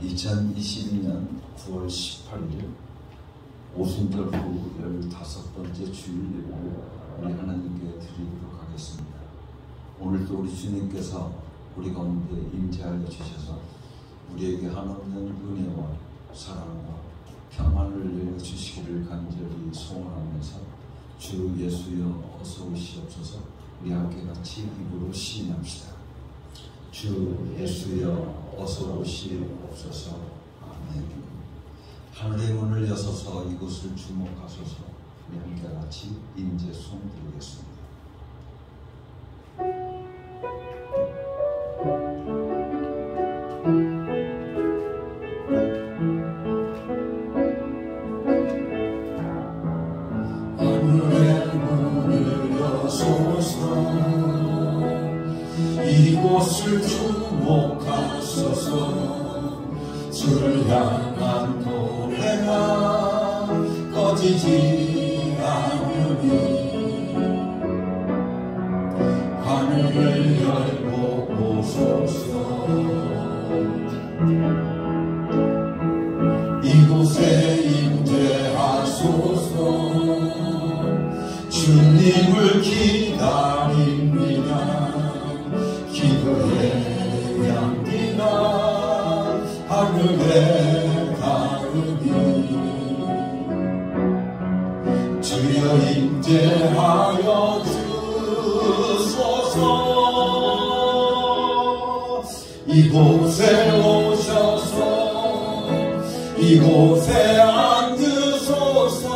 2022년 9월 18일 오순절 후 15번째 주일 예배를 우리 하나님께 드리도록 하겠습니다. 오늘도 우리 주님께서 우리 가운데 임재하여 주셔서 우리에게 한없는 은혜와 사랑과 평안을 내려주시기를 간절히 소원하면서 주 예수여 어서 오시옵소서. 우리 함께 같이 입으로 시인합시다. 주 예수여 어서 오시옵소서. 아멘. 하늘의 문을 여서서 이곳을 주목하소서. 우리 함께 같이 임재송 드리겠습니다. 하늘의 문을 여소서 이곳을 주목하소서. 주를 향한 노래가 꺼지지 않으니 하늘을 열고 오소서. 이곳에 임재하소서. 주님을 기다립니다. 기도의 향기가 하늘에 닿으니 주여 임재하여 주소서. 이곳에 오셔서 이곳에 앉으소서.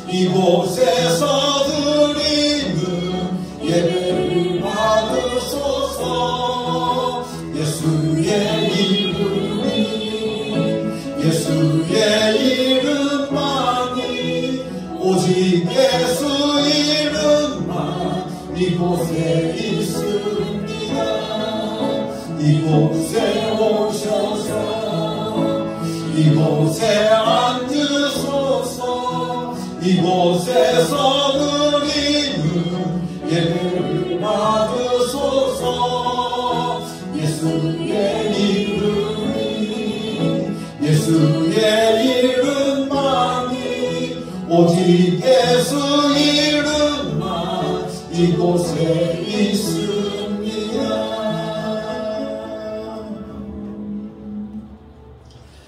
이곳에서 드리는 예배를 받으소서. 예수의 예수의 이름만이 오직 예수 이름만 이곳에 있습니다. 이곳에 오셔서 이곳에 앉으소서. 이곳에서 드리는 예배를 받으소서. 예수의 이름만이 오직 예수 이름만 이곳에 있습니다.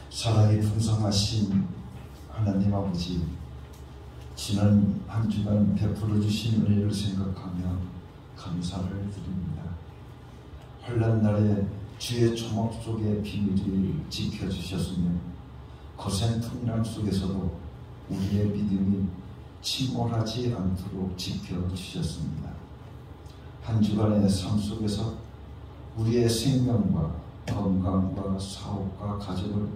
사랑이 풍성하신 하나님 아버지, 지난 한 주간 베풀어 주신 은혜를 생각하며 감사를 드립니다. 환난 날에 주의 조목 속의 비밀을 지켜주셨으며 거센 풍랑 속에서도 우리의 믿음이 침몰하지 않도록 지켜주셨습니다. 한 주간의 삶 속에서 우리의 생명과 건강과 사업과 가정을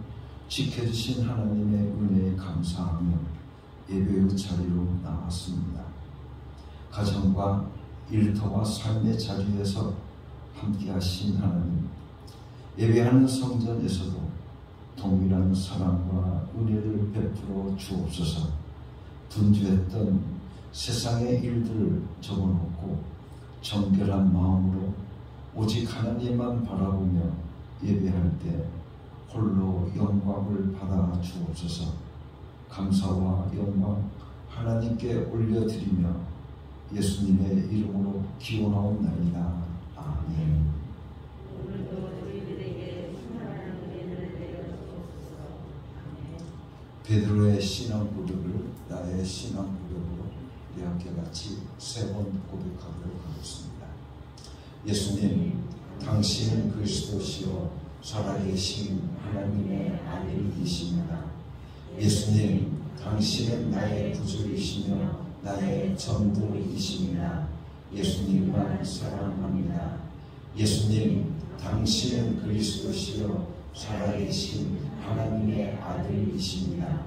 지켜주신 하나님의 은혜에 감사하며 예배의 자리로 나왔습니다. 가정과 일터와 삶의 자리에서 함께하신 하나님, 예배하는 성전에서도 동일한 사랑과 은혜를 베풀어 주옵소서. 분주했던 세상의 일들을 접어놓고 정결한 마음으로 오직 하나님만 바라보며 예배할 때 홀로 영광을 받아 주옵소서. 감사와 영광 하나님께 올려드리며 예수님의 이름으로 기원하옵나이다. 아멘. 베드로의 신앙 고백을 나의 신앙 고백으로 우리 함께 같이 3번 고백하도록 하겠습니다. 예수님, 당신은 그리스도시요 살아계신 하나님의 아들이십니다. 예수님, 당신은 나의 구주이시며 나의 전부이십니다. 예수님만 사랑합니다. 예수님, 당신은 그리스도시요 살아계신 하나님의 아들이십니다.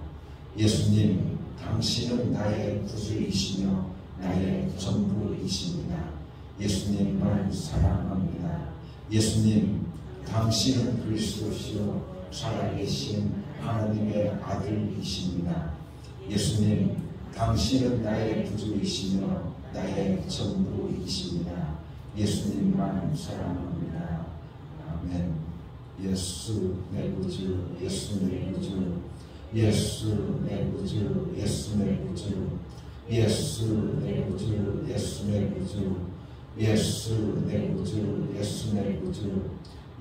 예수님, 당신은 나의 구주이시며 나의 전부이십니다. 예수님만 사랑합니다. 예수님, 당신은 그리스도시요 살아계신 하나님의 아들이십니다. 예수님, 당신은 나의 구주이시며 나의 전부이십니다. 예수님만 사랑합니다. 아멘. 예수 내 구주, 예수 내 구주, 예수 내 구주, 예수 내 구주, 예수 내 구주, 예수 내 구주, 예수 내 구주, 예수 내 구주,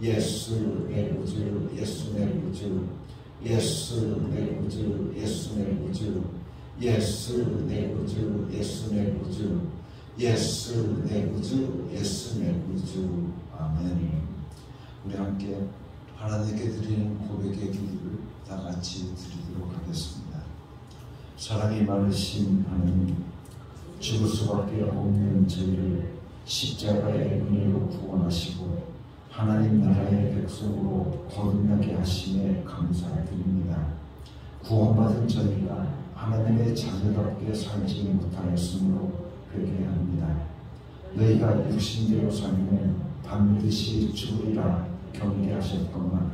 예수 내 구주, 예수 내 구주, 예수 내 구주, 예수 내 구주, 예수 내 구주, 예수 내 구주, 예수 내 구주, 예수 내 구주. 아멘. 우리 함께 하나님께 드리는 고백의 기도를 다 같이 드리도록 하겠습니다. 사랑이 많으신 하나님, 죽을 수밖에 없는 저희를 십자가의 은혜로 구원하시고 하나님 나라의 백성으로 거듭나게 하심에 감사드립니다. 구원받은 저희가 하나님의 자녀답게 살지 못하였으므로 회개합니다. 너희가 육신대로 살면 반드시 죽으리라 경계하셨건만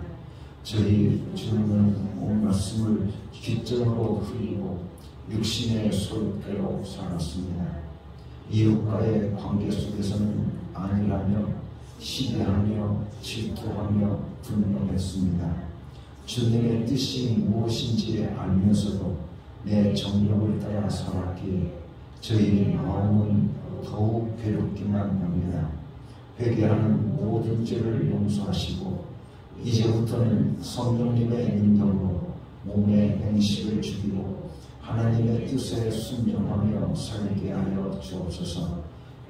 저희 주님은 온 말씀을 귓전으로 흘리고 육신의 소욕대로 살았습니다. 이웃과의 관계 속에서는 안일하며 시대하며 질투하며 분노했습니다. 주님의 뜻이 무엇인지 알면서도 내 정욕을 따라 살았기에 저희 마음은 더욱 괴롭기만 합니다. 회개하는 모든 죄를 용서하시고 이제부터는 성령님의 능력으로 몸의 행식을 죽이고 하나님의 뜻에 순종하며 살게 하여 주옵소서.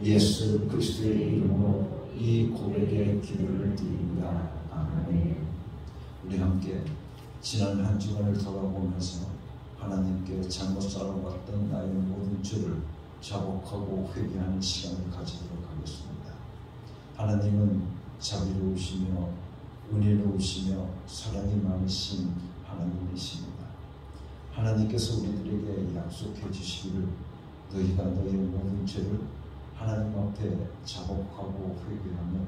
예수 그리스도의 이름으로 이 고백의 기도를 드립니다. 아멘. 우리 함께 지난 한 주간을 돌아보면서 하나님께 잘못 살아왔던 나의 모든 죄를 자복하고 회개하는 시간을 가지도록 하겠습니다. 하나님은 자비로우시며 은혜로우시며 사랑이 많으신 하나님이십니다. 하나님께서 우리들에게 약속해 주시기를 너희가 너희의 모든 죄를 하나님 앞에 자복하고 회개하며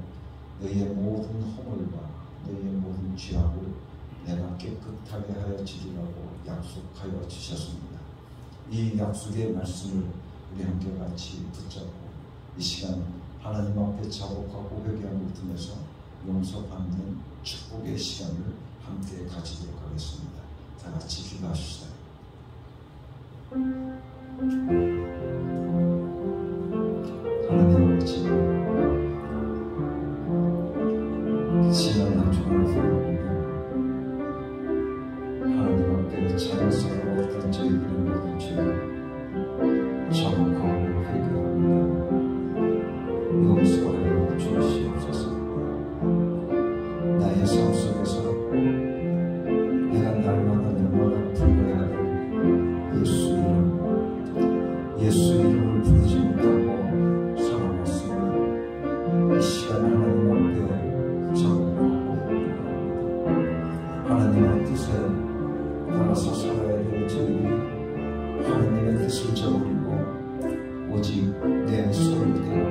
너희의 모든 허물과 너희의 모든 죄악을 내가 깨끗하게 하여 주리라고 약속하여 주셨습니다. 이 약속의 말씀을 우리 함께 같이 붙잡고 이 시간 하나님 앞에 자복하고 회개함을 통해서 용서받는 축복의 시간을 함께 가지도록 하겠습니다. 다 같이 기도하시죠. 하나님 아버지, 지난 한 주간을 돌아보며 하나님 앞에 잘 살아왔던 저희들의 모든 죄를 자복하고 회개합니다. 용서하여 주시옵소서. 나의 삶 속에서 내가 날마다 불러야 할 예수 이름을 부르지 못하고 살아왔으니 이 시간 하나님 앞에 자복하고 하나님의 뜻에 따라서 살아야 될 저희들이 하나님의 뜻을 저버리고 오직 내 소유대로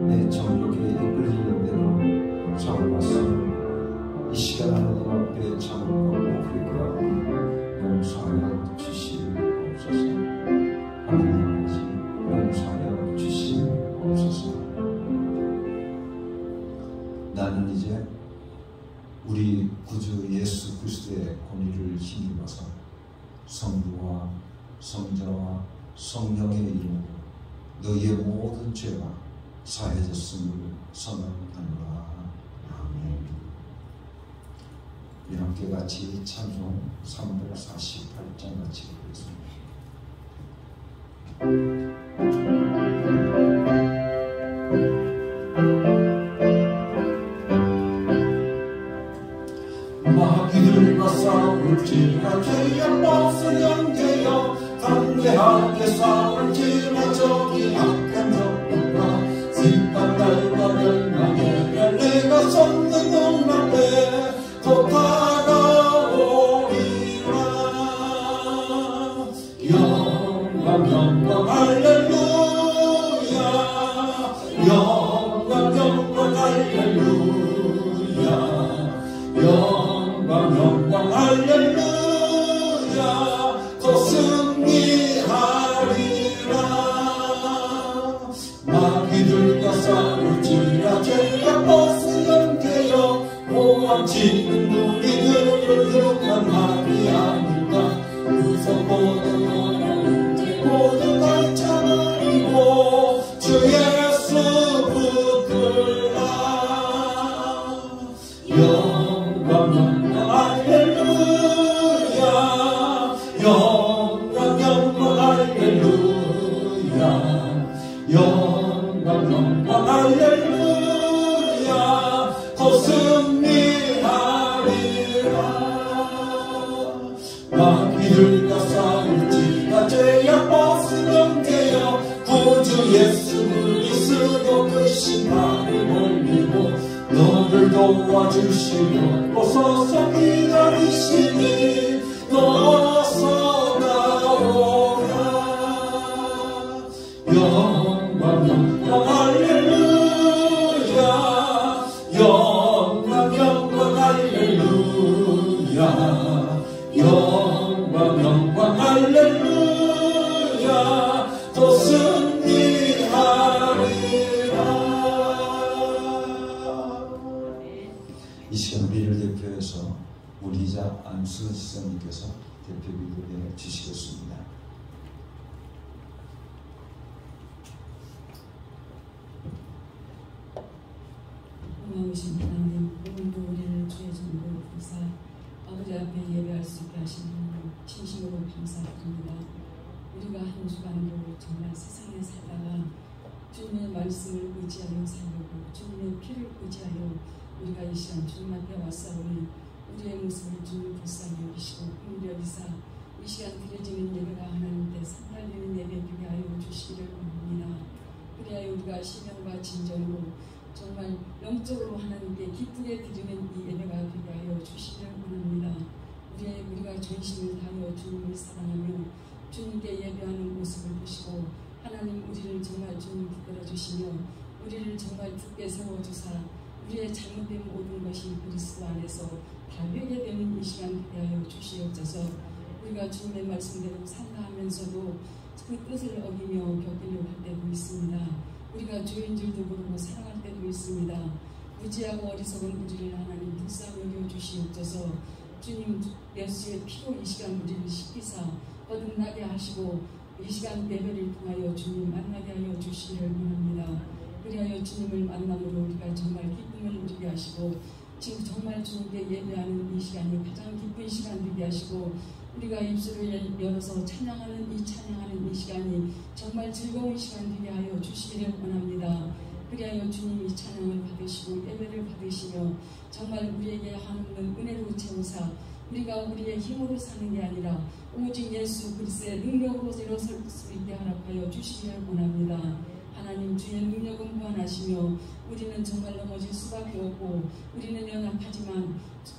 내 정욕에 이끌리는 대로 살아왔으니 이 시간 하나님 앞에 자복하고 회개하고 용서하여 주시옵소서. 하나님 아버지, 용서하여 주시옵소서. 나는 이제 우리 구주 예수 그리스도의 권위를 힘입어서 성부와 성자와 성령의 이름으로 너희의 모든 죄가 사해졌음을 선언하노라. 아멘. 우리 함께 같이 찬송 348장 같이 읽겠습니다. 마귀들과 싸울지라 죄악 없을 영계여 담대하게 싸울지라 저기 악한 적과 심판 날과 멸망에 내가 섰는 놈 앞에 더 다가오리라. 영광 할렐루야, 영광 할렐루야, 영광 할렐루야. 더 승리하리라. 우리들을 기록한 말이 아닐까. 그 성모도 너는 이제 모두 감춰버리고 주 예수 붙들라. 영광 영광 할렐루야. 영광 영광 할렐루야. 영광 영광 할렐루야. 더 승리하리라. 마귀들과 싸울지라 죄악 벗으면 되어 구주 예수 그리스도 그 심판을 멀리고 너를 도와주시며 어서서 기다리시니 어서 나오라. 영광 영광 할렐루야. 영광 영광 할렐루야. 영광 영광 할렐루야. 더 승리하리라. 이 시간 우리를 대표해서 우리자 안수 지사님께서 대표 기도해 주시겠습니다. 고마우신 하나님, 오늘도 우리를 주의 전으로 부사 아버지 앞에 예배할 수 있게 하신 하나님 진심으로 감사드립니다. 우리가 한 주간도 정말 세상에 살다가 주님의 말씀을 의지하여 살려고 주님의 피를 의지하여 우리가 이 시간 주님 앞에 왔사오니 우리의 모습을 주님 불쌍히 여기시고 긍휼히 여기사 이 시간 드려지는 예배가 하나님께 상달리는 예배 되게 하여 주시기를 원합니다. 그리하여 우리가 신령과 진정으로 정말 영적으로 하나님께 기쁘게 드리는 이 예배가 되게 하여 주시기를 원합니다. 우리가 전심을 다하여 주님을 사랑하며 주님께 예배하는 모습을 보시고 하나님 우리를 정말 주님 붙들어 주시며 우리를 정말 굳게 세워주사 우리의 잘못된 모든 것이 그리스도 안에서 다 회개되는 이 시간 되게 하여 주시옵소서. 우리가 주님의 말씀대로 산다 하면서도 그 뜻을 어기며 겪으려고 할 때도 있습니다. 우리가 주인 줄도 모르고 살아갈 때도 있습니다. 무지하고 어리석은 우리를 하나님 불쌍히 여겨 주시옵소서. 주님 예수의 피로 이 시간 우리를 씻기사 거듭나게 하시고 이 시간 예배를 통하여 주님 만나게 하여 주시기를 원합니다. 그리하여 주님을 만남으로 우리가 정말 기쁨을 누리게 하시고 지금 정말 주님께 예배하는 이 시간이 가장 기쁜 시간 되게 하시고 우리가 입술을 열어서 찬양하는 이 시간이 정말 즐거운 시간 되게 하여 주시기를 원합니다. 그리하여 주님이 찬양을 받으시고 예배를 받으시며 정말 우리에게 한없는 은혜로 채우사 우리가 우리의 힘으로 사는 게 아니라 오직 예수 그리스도의 능력으로 일어설 수 있게 허락하여 주시기를 원합니다. 하나님 주의 능력은 무한하시며 우리는 정말 넘어질 수밖에 없고 우리는 연약하지만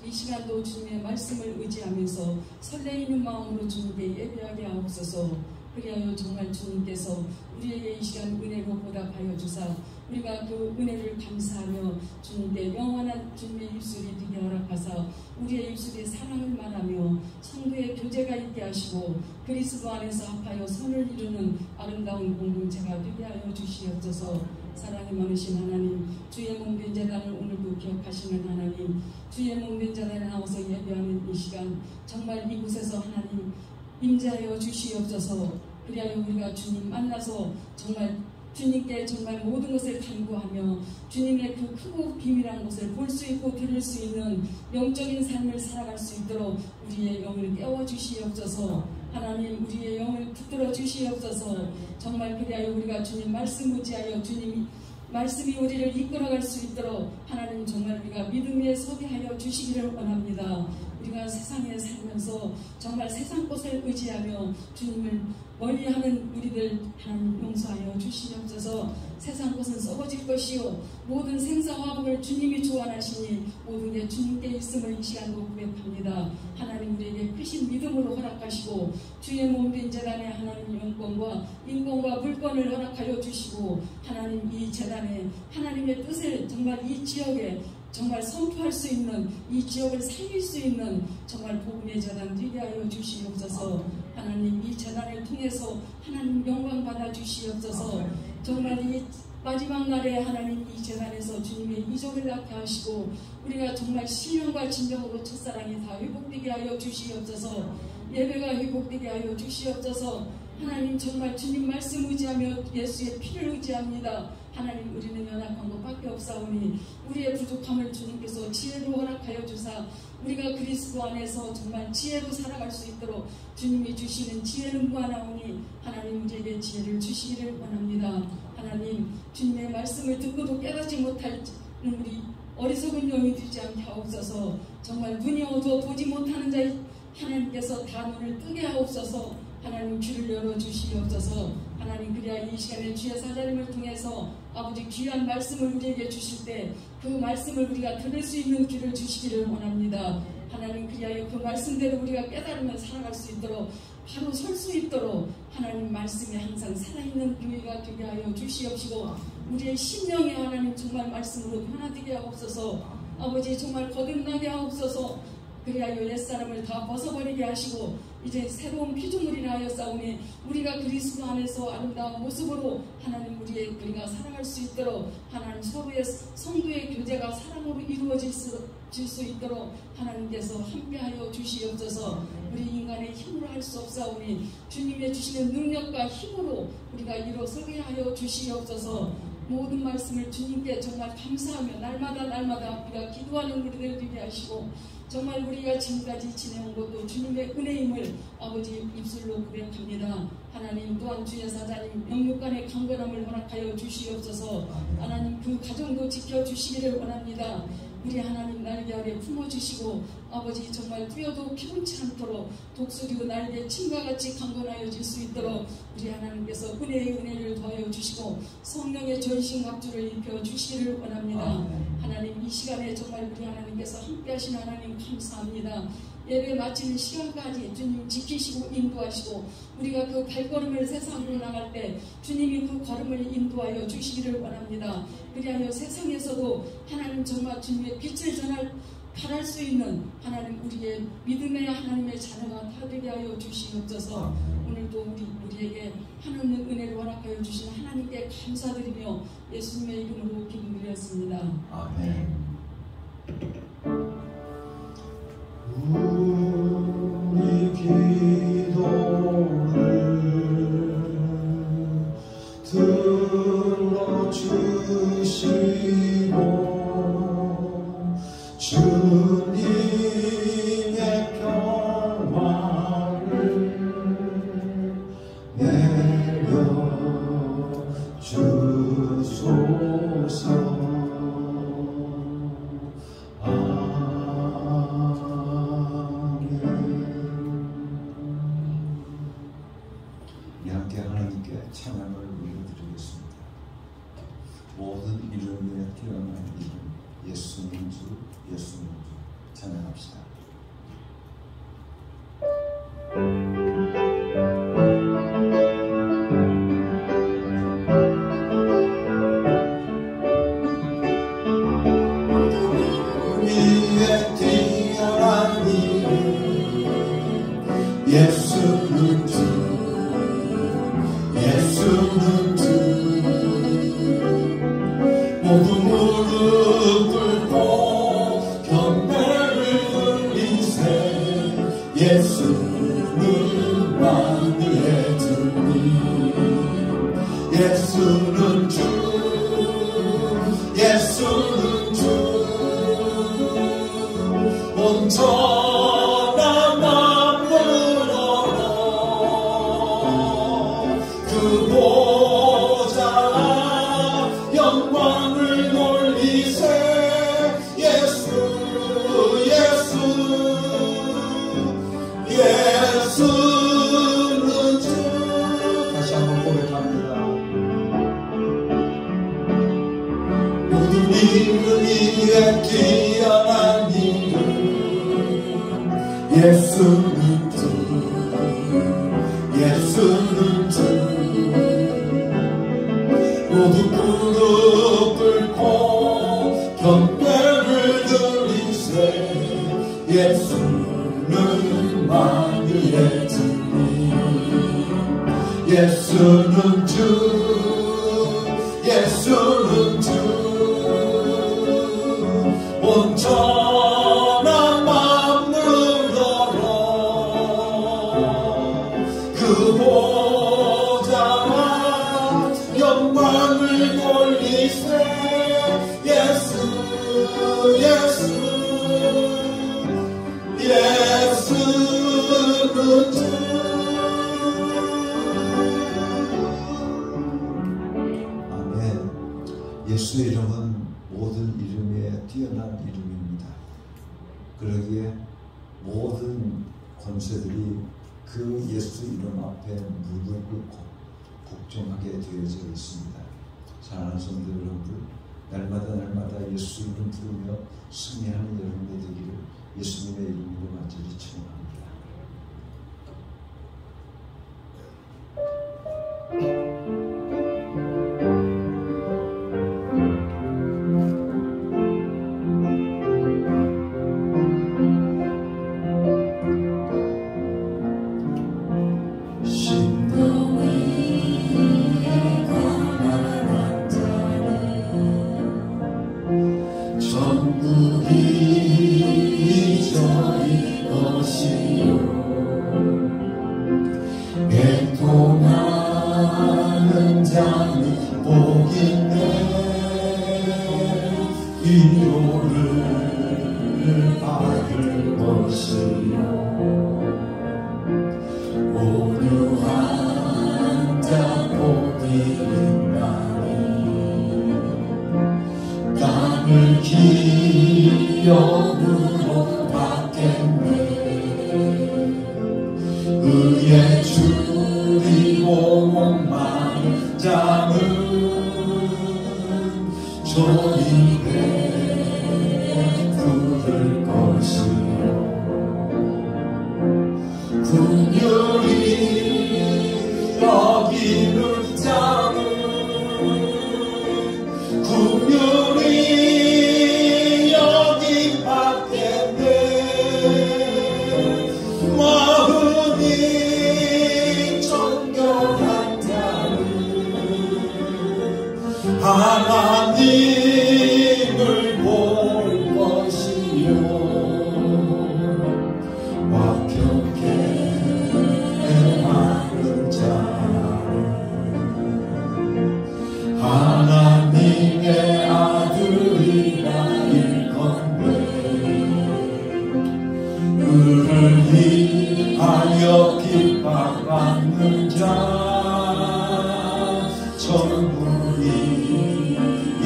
이 시간도 주님의 말씀을 의지하면서 설레이는 마음으로 주님께 예배하게 하옵소서. 그리하여 정말 주님께서 우리에게 이 시간 은혜로 보답하여 주사 우리가 그 은혜를 감사하며 주님께 영원한 주님의 입술이 되게 허락하사 우리의 입술이 사랑을 말하며 성도의 교제가 있게 하시고 그리스도 안에서 합하여 선을 이루는 아름다운 공동체가 되게 하여 주시옵소서. 사랑이 많으신 하나님, 주의 몸된 제단을 오늘도 기억하시는 하나님, 주의 몸된 제단에 나와서 예배하는 이 시간 정말 이곳에서 하나님 임재하여 주시옵소서. 그리하여 우리가 주님 만나서 정말 주님께 정말 모든 것을 간구하며 주님의 그 크고 비밀한 것을 볼 수 있고 들을 수 있는 영적인 삶을 살아갈 수 있도록 우리의 영을 깨워주시옵소서. 하나님 우리의 영을 붙들어 주시옵소서. 정말 그리하여 우리가 주님 말씀 의지하여 주님 말씀이 우리를 이끌어갈 수 있도록 하나님 정말 우리가 믿음에 서게 하여 주시기를 원합니다. 우리가 세상에 살면서 정말 세상 것을 의지하며 주님을 멀리하는 우리들 하나님 용서하여 주시옵소서. 세상 것은 썩어질 것이요 모든 생사화복을 주님이 주관하시니 모든 게 주님께 있음을 이 시간도 고백합니다. 하나님 우리에게 크신 믿음으로 허락하시고 주의 몸된 제단에 하나님 영권과 인권과 물권을 허락하여 주시고 하나님 이 제단에 하나님의 뜻을 정말 이 지역에 정말 선포할 수 있는 이 지역을 살릴 수 있는 정말 복음의 재단 되게 하여 주시옵소서. 하나님 이 재단을 통해서 하나님 영광 받아 주시옵소서. 정말 이 마지막 날에 하나님 이 재단에서 주님의 이적을 낳게 하시고 우리가 정말 신령과 진정으로 첫사랑이 다 회복되게 하여 주시옵소서. 예배가 회복되게 하여 주시옵소서. 하나님 정말 주님 말씀 의지하며 예수의 피를 의지합니다. 하나님 우리는 연약한 것밖에 없사오니 우리의 부족함을 주님께서 지혜로 허락하여 주사 우리가 그리스도 안에서 정말 지혜로 살아갈 수 있도록 주님이 주시는 지혜는 무한하오니 하나님 우리에게 지혜를 주시기를 원합니다. 하나님 주님의 말씀을 듣고도 깨닫지 못할 우리 어리석은 영이 되지 않게 하옵소서. 정말 눈이 어두워 보지 못하는 자 하나님께서 다 눈을 뜨게 하옵소서. 하나님 귀를 열어주시옵소서. 하나님 그래야 이 시간에 주의 사자님을 통해서 아버지 귀한 말씀을 우리에게 주실 때 그 말씀을 우리가 들을 수 있는 귀를 주시기를 원합니다. 하나님 그리하여 그 말씀대로 우리가 깨달으며 살아갈 수 있도록 바로 설 수 있도록 하나님 말씀이 항상 살아있는 교회가 되게 하여 주시옵시고 우리의 심령에 하나님 정말 말씀으로 변화되게 하옵소서. 아버지 정말 거듭나게 하옵소서. 그리하여 옛사람을 다 벗어버리게 하시고 이제 새로운 피조물이라 하였사오니 우리가 그리스도 안에서 아름다운 모습으로 하나님 우리가 살아갈 수 있도록 하나님 서로의 성도의 교제가 사랑으로 이루어질 수 있도록 하나님께서 함께하여 주시옵소서. 우리 인간의 힘으로 할 수 없사오니 주님의 주시는 능력과 힘으로 우리가 일어서게 하여 주시옵소서. 모든 말씀을 주님께 정말 감사하며 날마다 우리가 기도하는 우리들 되게 하시고 정말 우리가 지금까지 지내온 것도 주님의 은혜임을 아버지 입술로 고백합니다. 하나님 또한 주의 사자님 영육간의 강건함을 허락하여 주시옵소서. 하나님 그 가정도 지켜주시기를 원합니다. 우리 하나님 날개 아래 품어주시고 아버지 정말 뛰어도 피곤치 않도록 독수리 날개 침과 같이 강건하여질 수 있도록 우리 하나님께서 은혜의 은혜를 더하여 주시고 성령의 전신갑주를 입혀 주시기를 원합니다. 하나님 이 시간에 정말 우리 하나님께서 함께 하신 하나님 감사합니다. 예배 마치는 시간까지 주님 지키시고 인도하시고 우리가 그 발걸음을 세상으로 나갈 때 주님이 그 걸음을 인도하여 주시기를 원합니다. 그리하여 세상에서도 하나님 정말 주님의 빛을 바랄 수 있는 하나님 우리의 믿음의 하나님의 자녀가 다 되게 하여 주시옵소서. 오늘도 우리에게 하나님의 은혜를 허락하여 주신 하나님께 감사드리며 예수님의 이름으로 기도드렸습니다. 아멘. 우리 기도를 들어주시고 주님의 평화를 내려주소서. 찬양을 올려드리겠습니다. 모든 이름 위에 태어난 이름 예수님 주 예수님 주 찬양합시다. 위에 태어난 이름 예수님 주 예수는 주 모두 무릎 꿇고 경배를 드리세. 예수는 만유의 주님 예수는 주 예수는 주 온전한 마음으로 그 보좌 영광을 돌리세. 예수는 주. 다시 한번 고백합니다. 모든 이름 위에 뛰어난 이름 예수는 주 예수는 주 모두 무릎 꿇고 경배를 드리세. 예수는 만유의 주님 예수는 주 예수는 주 온전한 마음을 열어 그 보좌와 영광을 돌리세 예수는 주 예수의 이름은 모든 이름에 뛰어난 이름입니다. 그러기에 모든 권세들이 그 예수 이름 앞에 무릎을 꿇고 복종하게 되어져 있습니다. 사랑하는 성도 여러분, 날마다 예수 이름 부르며 승리하는 여러분이 되기를 예수님의 이름으로 간절히 축원합니다. 의의 줄이고 목마른 자는 조리에 부를 것이요 긍휼히 여기는 자는 긍휼히 여기 받겠네 마음이 정결한 자는 하나님을 볼 것이요 완벽해 마른 자는 하나님의 아들이라 일건데 그를 위하여 핍박받는 자 천국이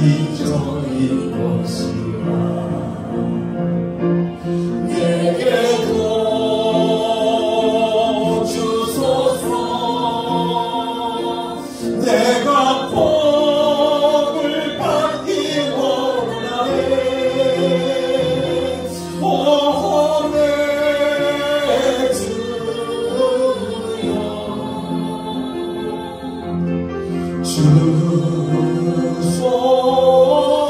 이전일 것이라 내게도 주소서 내가 복을 받기 원하네 오 내 주여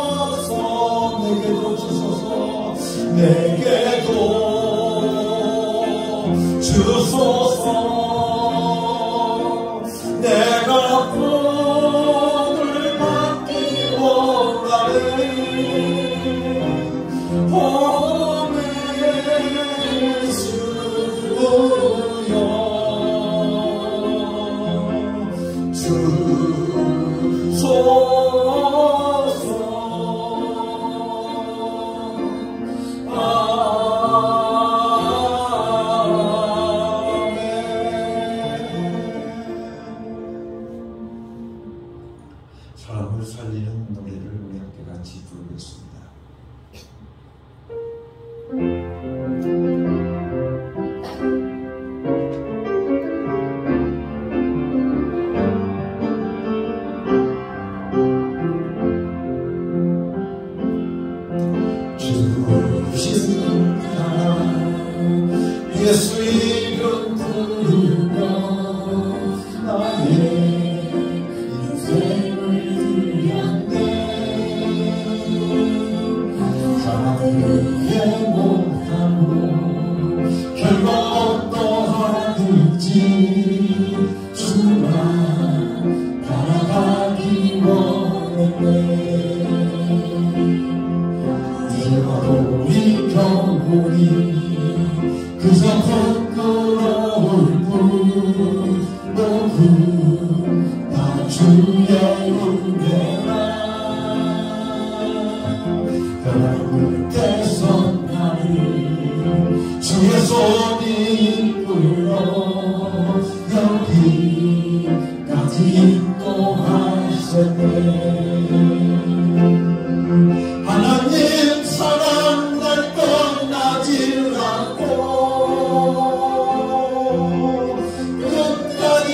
주소서 내게도 주소서 내게도 주소서 내가 복을 받기 원하네 오 내 주여 사람을 살리는 노래를 우리 함께 같이 부르겠습니다. 주신 사랑 예수 이름 부르며 나의 인생을 드렸네 사랑을 못하고 결국 어떠하든지 주만 따라가기 원해 주의 손이 불러 여기까지 인도하셨네. 하나님 사랑 날 떠나지 않고 끝까지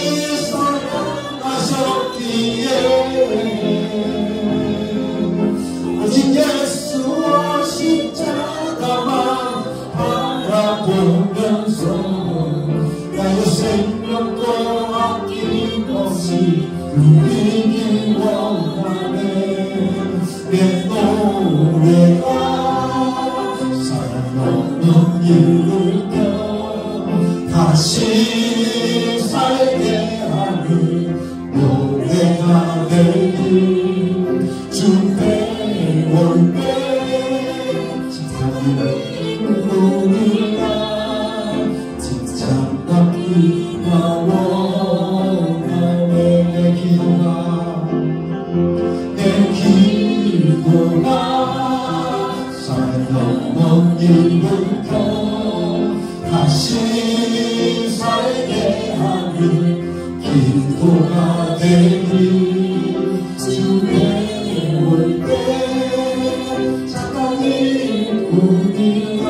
사랑하셨기에 오직 예수와 십자가만 바라보면서 나의 생명도 아낌없이 누리기 원하네. 내 노래가 사랑 없는 이유가 다시 살게 하는 노래가 되길 주의 올때 우리가 칭찬받기가 원하네. 내 기도가 사랑 없는 이유가 다시 살게 하는 기도가 되길 주의 올때 착하게 우리가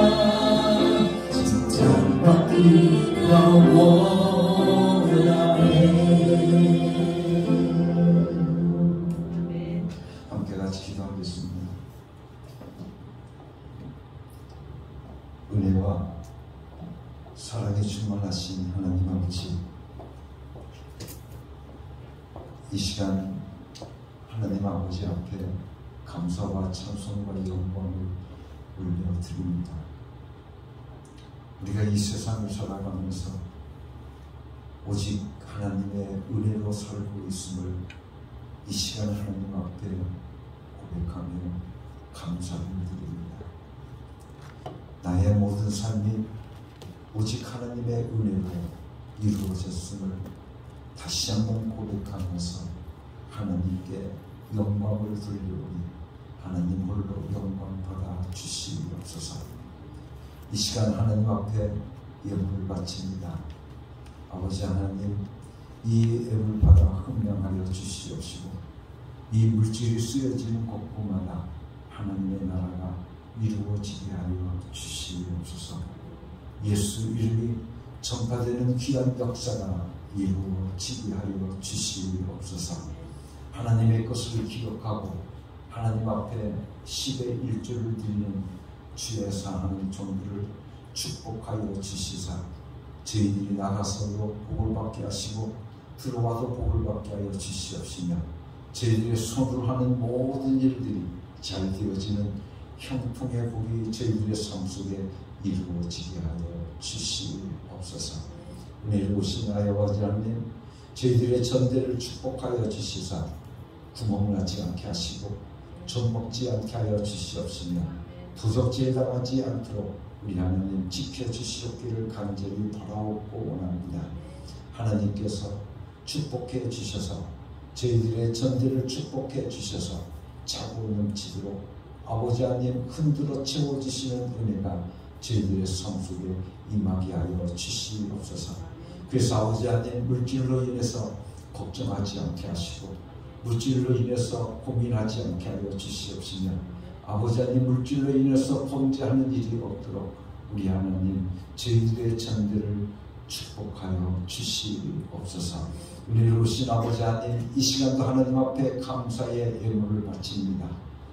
칭찬받기가 원하네. 함께 같이 기도하겠습니다. 은혜와 사랑에 충만하신 하나님 아버지, 이 시간 하나님 아버지 앞에 감사와 찬송과 영광을 올려드립니다. 우리가 이 세상을 살아가면서 오직 하나님의 은혜로 살고 있음을 이 시간 하나님 앞에 고백하며 감사를 드립니다. 나의 모든 삶이 오직 하나님의 은혜로 이루어졌음을 다시 한번 고백하면서 하나님께 영광을 돌려오니 하나님 홀로 영광 받아 주시옵소서. 이 시간 하나님 앞에 예물을 바칩니다. 아버지 하나님, 이 예물 받아 흥명하여 주시옵시고 이 물질이 쓰여지는 곳곳마다 하나님의 나라가 이루어지게 하여 주시옵소서. 예수 이름이 전파되는 귀한 역사가 이루어지게 하여 주시옵소서. 하나님의 것을 기억하고 하나님 앞에 10의 1조를 드리는 주의 사랑하는 종들을 축복하여 주시사 저희들이 나가서도 복을 받게 하시고 들어와도 복을 받게 하여 주시옵시며 저희들의 손으로 하는 모든 일들이 잘 되어지는 형통의 복이 저희들의 삶 속에 이루어지게 하여 주시옵소서. 은혜로우신 아버지 하나님, 저희들의 전대를 축복하여 주시사 구멍나지 않게 하시고 좀먹지 않게 하여 주시옵시며 부적지에 당하지 않도록 우리 하나님 지켜주시옵기를 간절히 바라옵고 원합니다. 하나님께서 축복해 주셔서 저희들의 전대를 축복해 주셔서 차고 넘치도록 아버지 하나님 흔들어 채워주시는 은혜가 저희들의 삶 속에 임하게 하여 주시옵소서. 그래서 아버지 하나님 물질로 인해서 걱정하지 않게 하시고 물질로 인해서 고민하지 않게 하여 주시옵시며 아버지 하나님 물질로 인해서 범죄하는 일이 없도록 우리 하나님 저희들의 전대를 축복하여 주시옵소서. 은혜로우신 아버지 하나님, 이 시간도 하나님 앞에 감사의 예물을 바칩니다.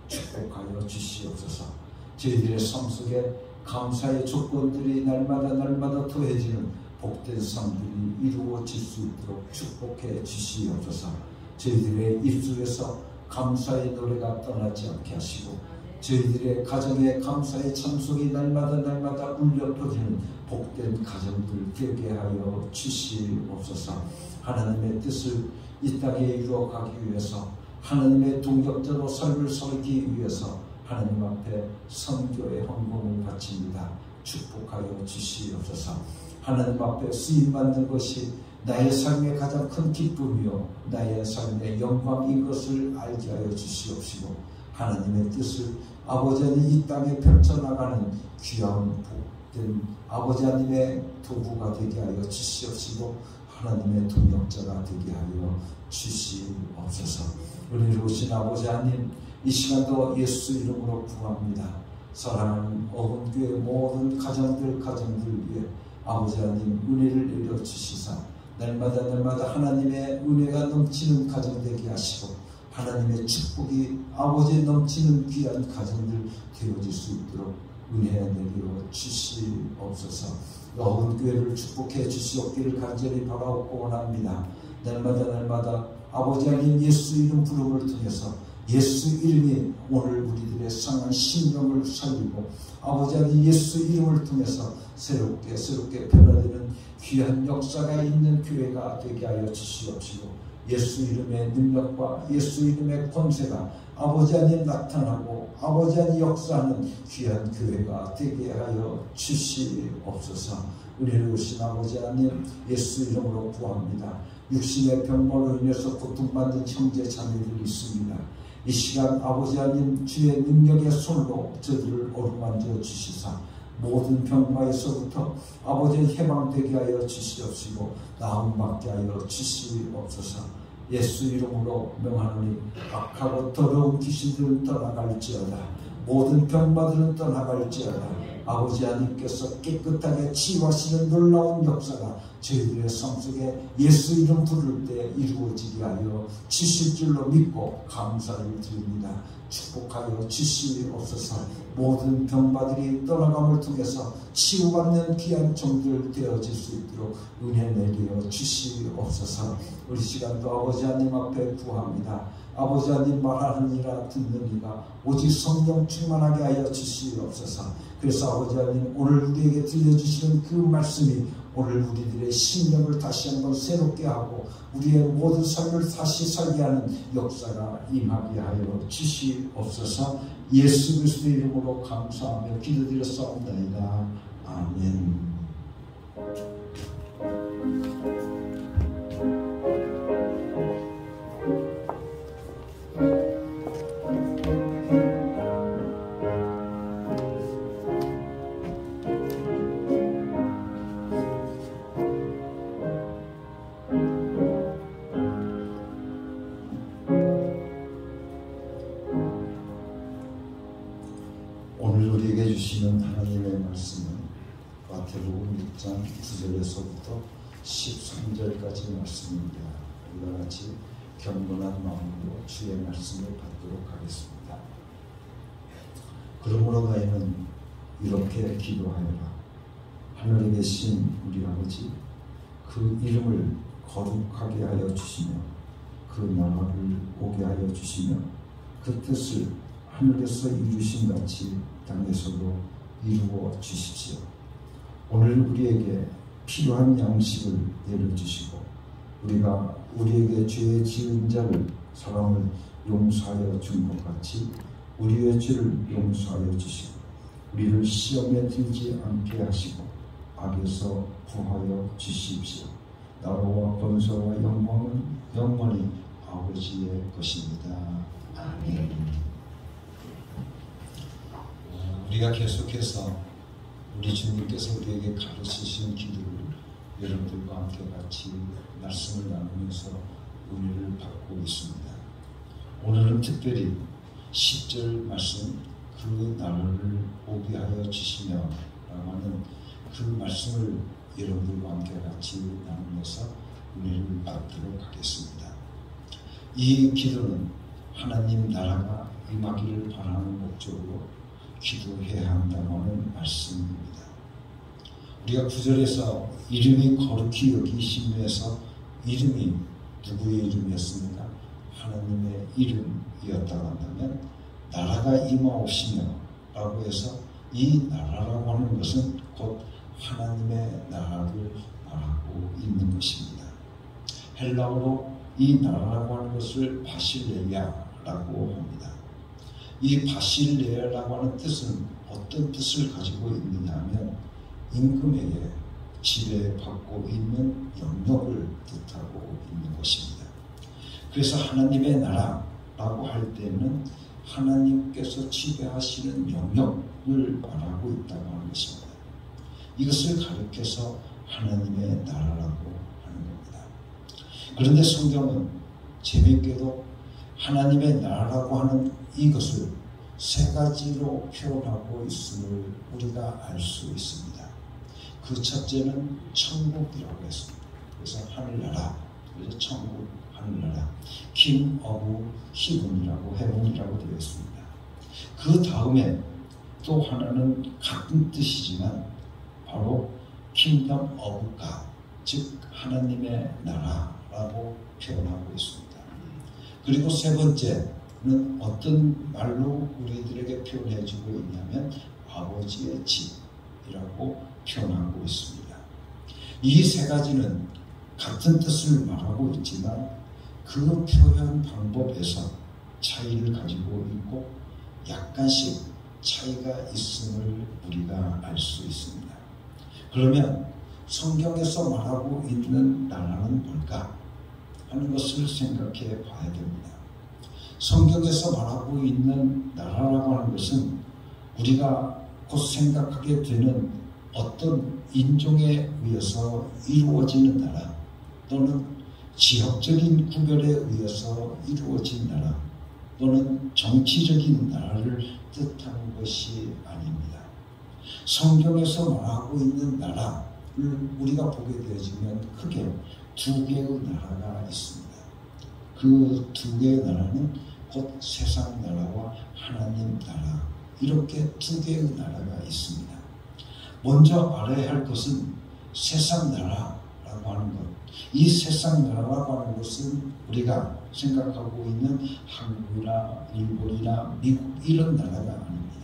축복하여 주시옵소서. 저희들의 삶 속에 감사의 조건들이 날마다 더해지는 복된 삶들이 이루어질 수 있도록 축복해 주시옵소서. 저희들의 입술에서 감사의 노래가 떠나지 않게 하시고 저희들의 가정에 감사의 찬송이 날마다 울려 퍼지는 복된 가정들 되게 하여 주시옵소서. 하나님의 뜻을 이 땅에 이루어가기 위해서 하나님의 동역자로 삶을 살기 위해서 하나님 앞에 선교의 헌금을 바칩니다. 축복하여 주시옵소서. 하나님 앞에 쓰임받는 것이 나의 삶의 가장 큰 기쁨이요 나의 삶의 영광인 것을 알게 하여 주시옵시고 하나님의 뜻을 아버지 이 땅에 펼쳐나가는 귀한 아버지 하나님의 도구가 되게 하여 주시옵시고 하나님의 동역자가 되게 하여 주시옵소서. 은혜로우신 아버지 하나님, 이 시간도 예수 이름으로 구합니다. 사랑하는 어금교회 모든 가정들 위해 아버지 하나님 은혜를 내려주시사 날마다 하나님의 은혜가 넘치는 가정 되게 하시고 하나님의 축복이 아버지의 넘치는 귀한 가정들 되어질 수 있도록 은혜 내려 주시옵소서. 어금교회를 축복해 주시옵기를 간절히 바라옵고 원합니다. 날마다 아버지 하나님 예수 이름 부름을 통해서 예수 이름이 오늘 우리들의 상한 심령을 살리고 아버지 하나님 예수 이름을 통해서 새롭게 변화되는 귀한 역사가 있는 교회가 되게 하여 주시옵시고 예수 이름의 능력과 예수 이름의 권세가 아버지 하나님 나타나고 아버지 하나님 역사하는 귀한 교회가 되게 하여 주시옵소서. 은혜로우신 아버지 하나님 예수 이름으로 구합니다. 육신의 병魔로 인해서 고통받는 형제 자매들이 있습니다. 이 시간 아버지 하나님 주의 능력의 손으로 저들을 어루만져 주시사 모든 병마에서부터 아버지의 해방되게 하여 주시옵시고 나음받게 하여 주시옵소서. 예수 이름으로 명하노니 악하고 더러운 귀신들은 떠나갈지어다. 모든 병마들은 떠나갈지어다. 아버지 하나님께서 깨끗하게 치유하시는 놀라운 역사가 저희들의 삶 속에 예수 이름 부를 때 이루어지게 하여 주실 줄로 믿고 감사를 드립니다. 축복하여 주시옵소서. 모든 병마들이 떠나감을 통해서 치유받는 귀한 종들 되어질 수 있도록 은혜 내려 주시옵소서. 우리 시간도 아버지 하나님 앞에 구합니다. 아버지 하나님 말하느니라 듣느니가 오직 성령 충만하게 하여 주시옵소서. 그래서 아버지 하나님 오늘 우리에게 들려주시는 그 말씀이 오늘 우리들의 심령을 다시 한번 새롭게 하고 우리의 모든 삶을 다시 살게 하는 역사가 임하게 하여 주시옵소서. 예수 그리스도의 이름으로 감사하며 기도드렸사옵나이다. 아멘. 오늘 우리에게 주시는 하나님의 말씀은 마태복음 6장 9절에서부터 13절까지 말씀입니다. 이와 같이 경건한 마음으로 주의 말씀을 받도록 하겠습니다. 그러므로 너희는 이렇게 기도하여라. 하늘에 계신 우리 아버지, 그 이름을 거룩하게 하여 주시며 그 나라를 오게 하여 주시며 그 뜻을 하늘에서 이루신 같이 땅에서도 이루어 주십시오. 오늘 우리에게 필요한 양식을 내려주시고 우리가 우리에게 죄 지은 자를 사랑을 용서하여 준 것 같이 우리의 죄를 용서하여 주시고 우리를 시험에 들지 않게 하시고 악에서 구하여 주십시오. 나라와 권세와 영광은 영원히 아버지의 것입니다. 아멘. 우리가 계속해서 우리 주님께서 우리에게 가르치신 기도를 여러분들과 함께 같이 말씀을 나누면서 은혜를 받고 있습니다. 오늘은 특별히 10절 말씀, 그 나라를 오게 하여 주시며 라고 하는 그 말씀을 여러분들과 함께 같이 나누면서 은혜를 받도록 하겠습니다. 이 기도는 하나님 나라가 임하기를 바라는 목적으로 기도해야 한다고 하는 말씀입니다. 우리가 9절에서 이름이 거룩히 여기심에서 이름이 누구의 이름이었습니까? 하나님의 이름이었다고 한다면 나라가 임하옵시며 라고 해서 이 나라라고 하는 것은 곧 하나님의 나라를 말하고 있는 것입니다. 헬라어로 이 나라라고 하는 것을 바실레야라고 합니다. 이 바실레야라고 하는 뜻은 어떤 뜻을 가지고 있느냐 하면 임금에게 지배받고 있는 영역을 뜻하고 있는 것입니다. 그래서 하나님의 나라라고 할 때는 하나님께서 지배하시는 영역을 말하고 있다고 하는 것입니다. 이것을 가리켜서 하나님의 나라라고 하는 겁니다. 그런데 성경은 재미있게도 하나님의 나라라고 하는 이것을 세 가지로 표현하고 있음을 우리가 알 수 있습니다. 그 첫째는 천국이라고 했습니다. 그래서 하늘나라, 그래서 천국, 하늘나라, King of Heaven이라고 헤븐이라고 되어 있습니다. 그 다음에 또 하나는 같은 뜻이지만 바로 Kingdom of God, 즉 하나님의 나라라고 표현하고 있습니다. 그리고 세 번째는 어떤 말로 우리들에게 표현해주고 있냐면 아버지의 집이라고 표현하고 있습니다. 이 세 가지는 같은 뜻을 말하고 있지만 그 표현 방법에서 차이를 가지고 있고 약간씩 차이가 있음을 우리가 알 수 있습니다. 그러면 성경에서 말하고 있는 나라는 뭘까 하는 것을 생각해 봐야 됩니다. 성경에서 말하고 있는 나라라고 하는 것은 우리가 곧 생각하게 되는 어떤 인종에 의해서 이루어지는 나라 또는 지역적인 구별에 의해서 이루어진 나라 또는 정치적인 나라를 뜻하는 것이 아닙니다. 성경에서 말하고 있는 나라를 우리가 보게 되어지면 크게 두 개의 나라가 있습니다. 그 두 개의 나라는 곧 세상 나라와 하나님 나라, 이렇게 두 개의 나라가 있습니다. 먼저 알아야 할 것은 세상 나라라고 하는 것. 이 세상 나라라고 하는 것은 우리가 생각하고 있는 한국이나 일본이나 미국 이런 나라가 아닙니다.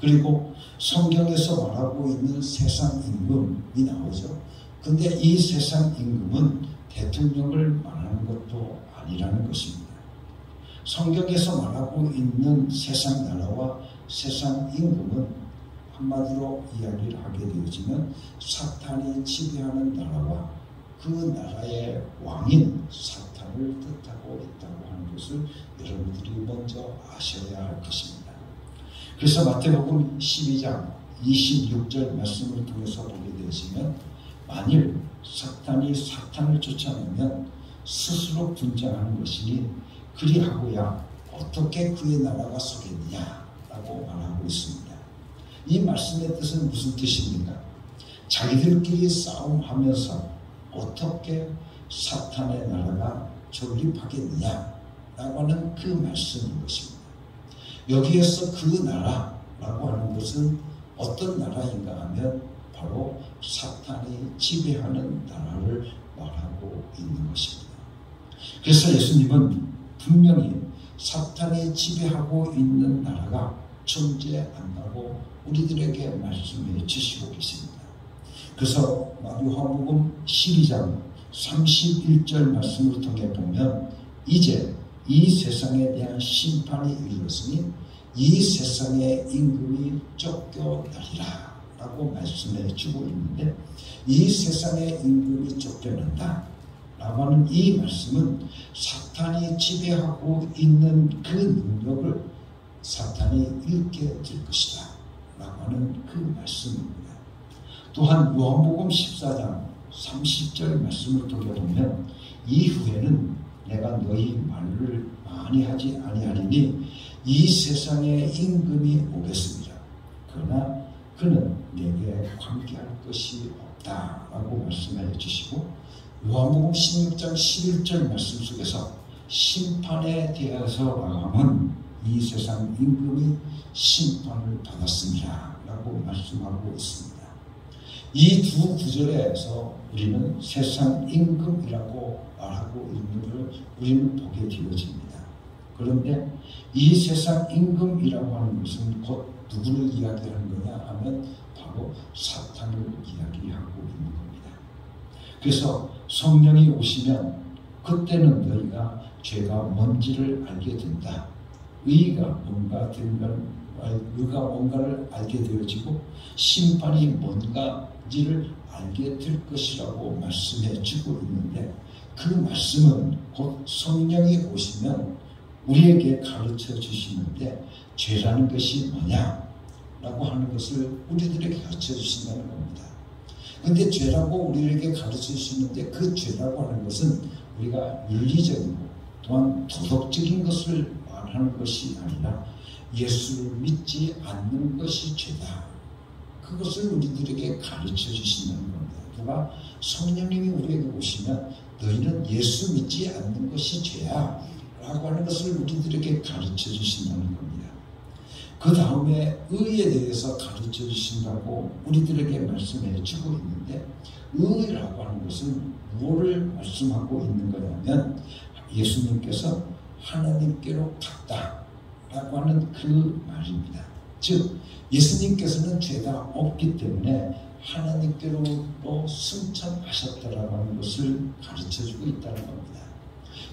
그리고 성경에서 말하고 있는 세상 임금이 나오죠. 근데 이 세상 임금은 대통령을 말하는 것도 아니라는 것입니다. 성경에서 말하고 있는 세상 나라와 세상 임금은 한마디로 이야기를 하게 되어지면 사탄이 지배하는 나라와 그 나라의 왕인 사탄을 뜻하고 있다고 하는 것을 여러분들이 먼저 아셔야 할 것입니다. 그래서 마태복음 12장 26절 말씀을 통해서 보게 되시면 만일 사탄이 사탄을 쫓아내면 스스로 분장하는 것이니 그리하고야 어떻게 그의 나라가 서겠느냐라고 말하고 있습니다. 이 말씀의 뜻은 무슨 뜻입니까? 자기들끼리 싸움하면서 어떻게 사탄의 나라가 존립하겠느냐라고 하는 그 말씀인 것입니다. 여기에서 그 나라라고 하는 것은 어떤 나라인가 하면 바로 사탄이 지배하는 나라를 말하고 있는 것입니다. 그래서 예수님은 분명히 사탄이 지배하고 있는 나라가 존재한다고 우리들에게 말씀해 주시고 계십니다. 그래서 요한복음 12장 31절 말씀을 통해 보면 이제 이 세상에 대한 심판이 이르렀으니 이 세상의 임금이 쫓겨나리라 라고 말씀해 주고 있는데 이 세상의 임금이 쫓겨난다 라고 하는 이 말씀은 사탄이 지배하고 있는 그 능력을 사탄이 잃게 될 것이다 라고 하는 그 말씀입니다. 또한 요한복음 14장 30절 말씀을 통해 보면 이후에는 내가 너희 말을 많이 하지 아니하리니 이 세상의 임금이 오겠습니다. 그러나 그는 내게 관계할 것이 없다라고 말씀해 주시고 요한복음 16장 11절 말씀 속에서 심판에 대해서 말하면 이 세상 임금이 심판을 받았습니다 라고 말씀하고 있습니다. 이 두 구절에서 우리는 세상 임금이라고 말하고 있는 것을 우리는 보게 되어집니다. 그런데 이 세상 임금이라고 하는 것은 곧 누구를 이야기하는 거냐 하면 바로 사탄을 이야기하고 있는 겁니다. 그래서 성령이 오시면 그때는 너희가 죄가 뭔지를 알게 된다. 의가 뭔가를 알게 되어지고 심판이 뭔가지를 알게 될 것이라고 말씀해 주고 있는데 그 말씀은 곧 성령이 오시면 우리에게 가르쳐 주시는데 죄라는 것이 뭐냐라고 하는 것을 우리들에게 가르쳐 주신다는 겁니다. 근데 죄라고 우리에게 가르쳐 주시는데 그 죄라고 하는 것은 우리가 윤리적이고 또한 도덕적인 것을 말하는 것이 아니라 예수를 믿지 않는 것이 죄다. 그것을 우리들에게 가르쳐 주신다는 겁니다. 누가 성령님이 우리에게 오시면 너희는 예수 믿지 않는 것이 죄야 라고 하는 것을 우리들에게 가르쳐 주신다는 겁니다. 그 다음에 의에 대해서 가르쳐 주신다고 우리들에게 말씀해 주고 있는데 의라고 하는 것은 무엇을 말씀하고 있는 거냐면 예수님께서 하나님께로 갔다 라고 하는 그 말입니다. 즉 예수님께서는 죄가 없기 때문에 하나님께로도 승천하셨다라고 하는 것을 가르쳐주고 있다는 겁니다.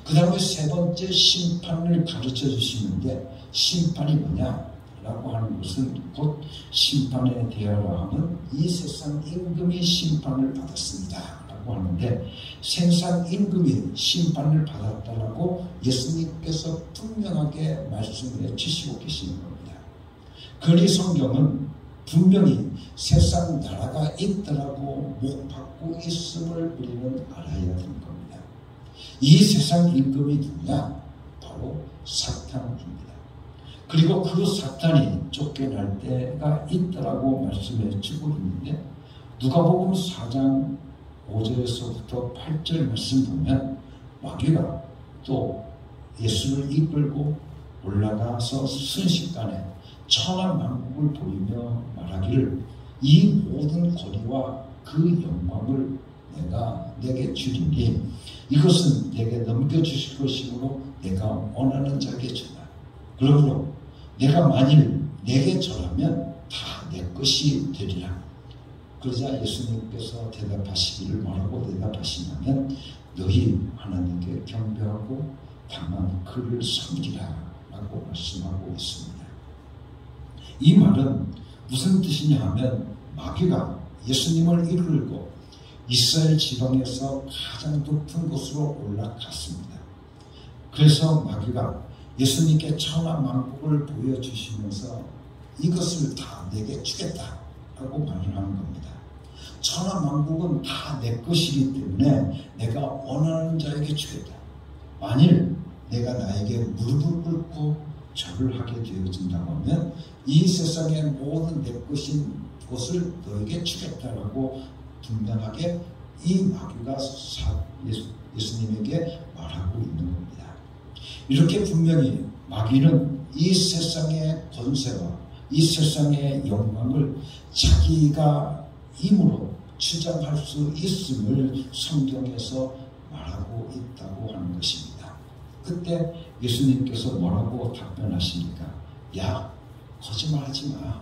그 다음에 세 번째 심판을 가르쳐 주시는데 심판이 뭐냐라고 하는 것은 곧 심판에 대하여 하면 이 세상 임금이 심판을 받았습니다 라고 하는데 세상 임금이 심판을 받았다라고 예수님께서 분명하게 말씀해 주시고 계시는 겁니다. 그러니 성경은 분명히 세상 나라가 있더라고 못 받고 있음을 우리는 알아야 되는 겁니다. 이 세상 임금이 누구냐? 바로 사탄입니다. 그리고 그 사탄이 쫓겨날 때가 있더라고 말씀해 주고 있는데 누가복음 4장 5절에서부터 8절 말씀 보면 마귀가 또 예수를 이끌고 올라가서 순식간에 천하만국을 보이며 말하기를 이 모든 권위와 그 영광을 내가 내게 주리니 이것은 내게 넘겨주실 것이므로 내가 원하는 자에게 주라. 그러므로 내가 만일 내게 절하면 다 내 것이 되리라. 그러자 예수님께서 대답하시기를 뭐라고 대답하시냐면 너희 하나님께 경배하고 다만 그를 섬기라 라고 말씀하고 있습니다. 이 말은 무슨 뜻이냐 하면 마귀가 예수님을 이끌고 이스라엘 지방에서 가장 높은 곳으로 올라갔습니다. 그래서 마귀가 예수님께 천하만국을 보여주시면서 이것을 다 내게 주겠다라고 말을 하는 겁니다. 천하만국은 다 내 것이기 때문에 내가 원하는 자에게 주겠다. 만일 내가 나에게 무릎을 꿇고 절을 하게 되어진다고 하면 이 세상의 모든 내 것인 것을 너에게 주겠다라고 분명하게 이 마귀가 예수님에게 말하고 있는 겁니다. 이렇게 분명히 마귀는 이 세상의 권세와 이 세상의 영광을 자기가 힘으로 주장할 수 있음을 성경에서 말하고 있다고 하는 것입니다. 그때 예수님께서 뭐라고 답변하십니까? 야, 거짓말하지 마.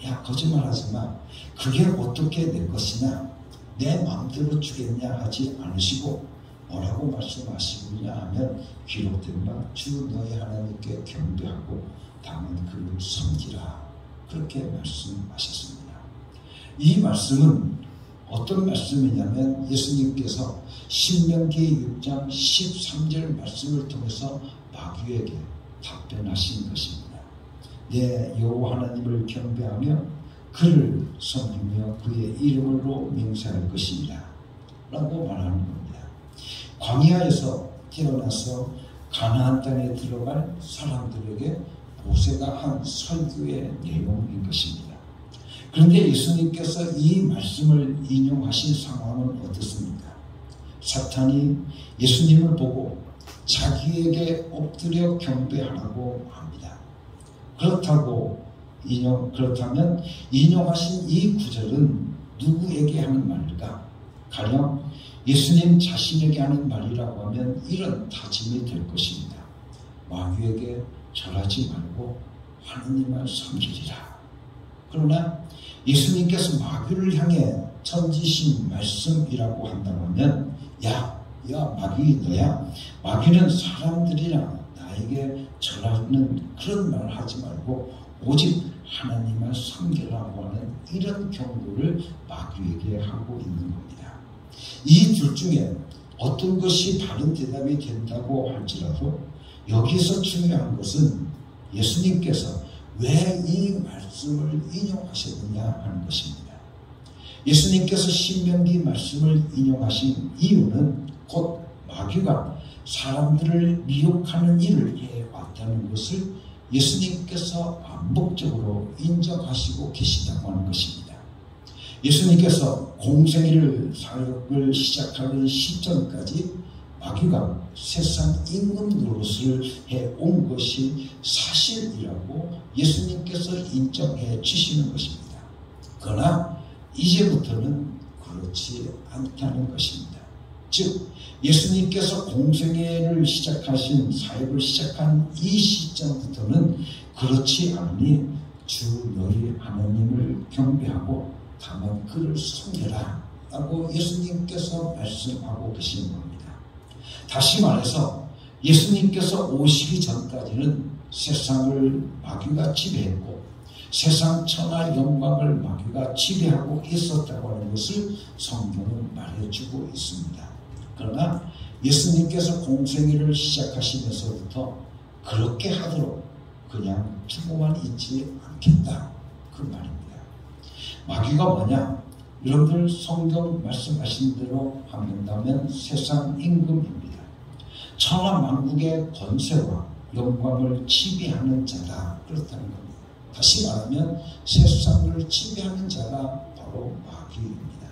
야, 거짓말하지 마. 그게 어떻게 내 것이냐? 내 마음대로 주겠냐 하지 않으시고 뭐라고 말씀하시느냐 하면 기록된 바 주 너희 하나님께 경배하고 다만 그를 섬기라. 그렇게 말씀하셨습니다. 이 말씀은 어떤 말씀이냐면 예수님께서 신명기 6장 13절 말씀을 통해서 마귀에게 답변하신 것입니다. 내 여호와 하나님을 경배하며 그를 섬기며 그의 이름으로 맹세할 것이니라 라고 말하는 겁니다. 광야에서 태어나서 가나안 땅에 들어갈 사람들에게 모세가 한 설교의 내용인 것입니다. 그런데 예수님께서 이 말씀을 인용하신 상황은 어떻습니까? 사탄이 예수님을 보고 자기에게 엎드려 경배하라고 합니다. 그렇다면 인용하신 이 구절은 누구에게 하는 말일까? 가령 예수님 자신에게 하는 말이라고 하면 이런 다짐이 될 것입니다. 마귀에게 절하지 말고 하느님만 섬기리라. 그러나 예수님께서 마귀를 향해 던지신 말씀이라고 한다면 야 마귀 너야. 마귀는 사람들이랑 나에게 절하는 그런 말을 하지 말고 오직 하나님만 섬기라고 하는 이런 경고를 마귀에게 하고 있는 겁니다. 이 둘 중에 어떤 것이 바른 대답이 된다고 할지라도 여기서 중요한 것은 예수님께서 왜 이 말씀을 인용하셨느냐 하는 것입니다. 예수님께서 신명기 말씀을 인용하신 이유는 곧 마귀가 사람들을 미혹하는 일을 해왔다는 것을 예수님께서 반복적으로 인정하시고 계시다고 하는 것입니다. 예수님께서 공생애를 사역을 시작하는 시점까지 마귀가 세상 임금 노릇을 해온 것이 사실이라고 예수님께서 인정해 주시는 것입니다. 그러나 이제부터는 그렇지 않다는 것입니다. 즉 예수님께서 공생애를 시작하신 사역을 시작한 이 시점부터는 그렇지 않으니 주 너희 하나님을 경배하고 다만 그를 섬겨라 라고 예수님께서 말씀하고 계신 겁니다. 다시 말해서 예수님께서 오시기 전까지는 세상을 마귀가 지배했고 세상 천하 영광을 마귀가 지배하고 있었다고 하는 것을 성경은 말해주고 있습니다. 그러나 예수님께서 공생애를 시작하시면서부터 그렇게 하도록 그냥 두고만 있지 않겠다 그 말입니다. 마귀가 뭐냐? 여러분들 성경 말씀하신 대로 한다면 세상 임금입니다. 천하 만국의 권세와 영광을 지배하는 자가 그렇다는 겁니다. 다시 말하면 세상을 지배하는 자가 바로 마귀입니다.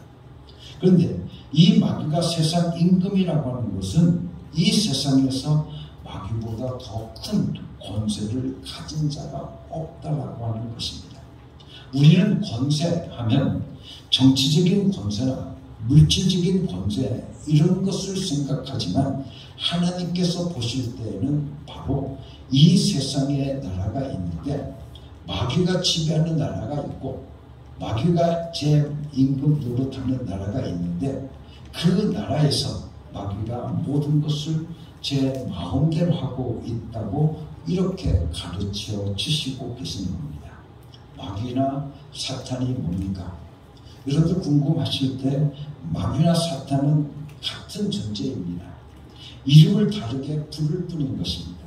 그런데 이 마귀가 세상 임금이라고 하는 것은 이 세상에서 마귀보다 더 큰 권세를 가진 자가 없다라고 하는 것입니다. 우리는 권세하면 정치적인 권세나 물질적인 권세 이런 것을 생각하지만 하나님께서 보실 때에는 바로 이 세상에 나라가 있는데 마귀가 지배하는 나라가 있고 마귀가 제 임금 노릇하는 나라가 있는데 그 나라에서 마귀가 모든 것을 제 마음대로 하고 있다고 이렇게 가르쳐 주시고 계시는 겁니다. 마귀나 사탄이 뭡니까? 여러분들 궁금하실 때 마귀나 사탄은 같은 존재입니다. 이름을 다르게 부를 뿐인 것입니다.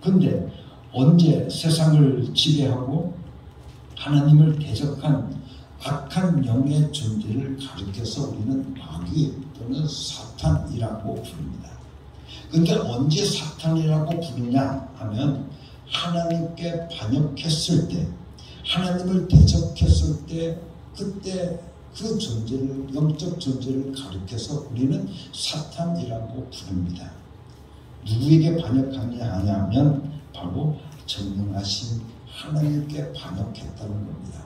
그런데 언제 세상을 지배하고 하나님을 대적한 악한 영의 존재를 가리켜서 우리는 마귀 또는 사탄이라고 부릅니다. 그런데 언제 사탄이라고 부르냐 하면 하나님께 반역했을 때 하나님을 대적했을 때 그때 그 존재를 영적 존재를 가리켜서 우리는 사탄이라고 부릅니다. 누구에게 반역하냐 하냐면 바로 전능하신 하나님께 반역했다는 겁니다.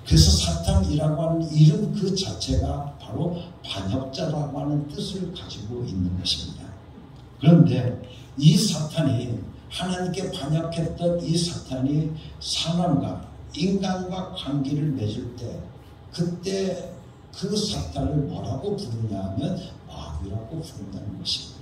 그래서 사탄이라고 하는 이름 그 자체가 바로 반역자라고 하는 뜻을 가지고 있는 것입니다. 그런데 이 사탄이 하나님께 반역했던 이 사탄이 사람과 인간과 관계를 맺을 때 그때 그 사탄을 뭐라고 부르냐 하면 마귀라고 부른다는 것입니다.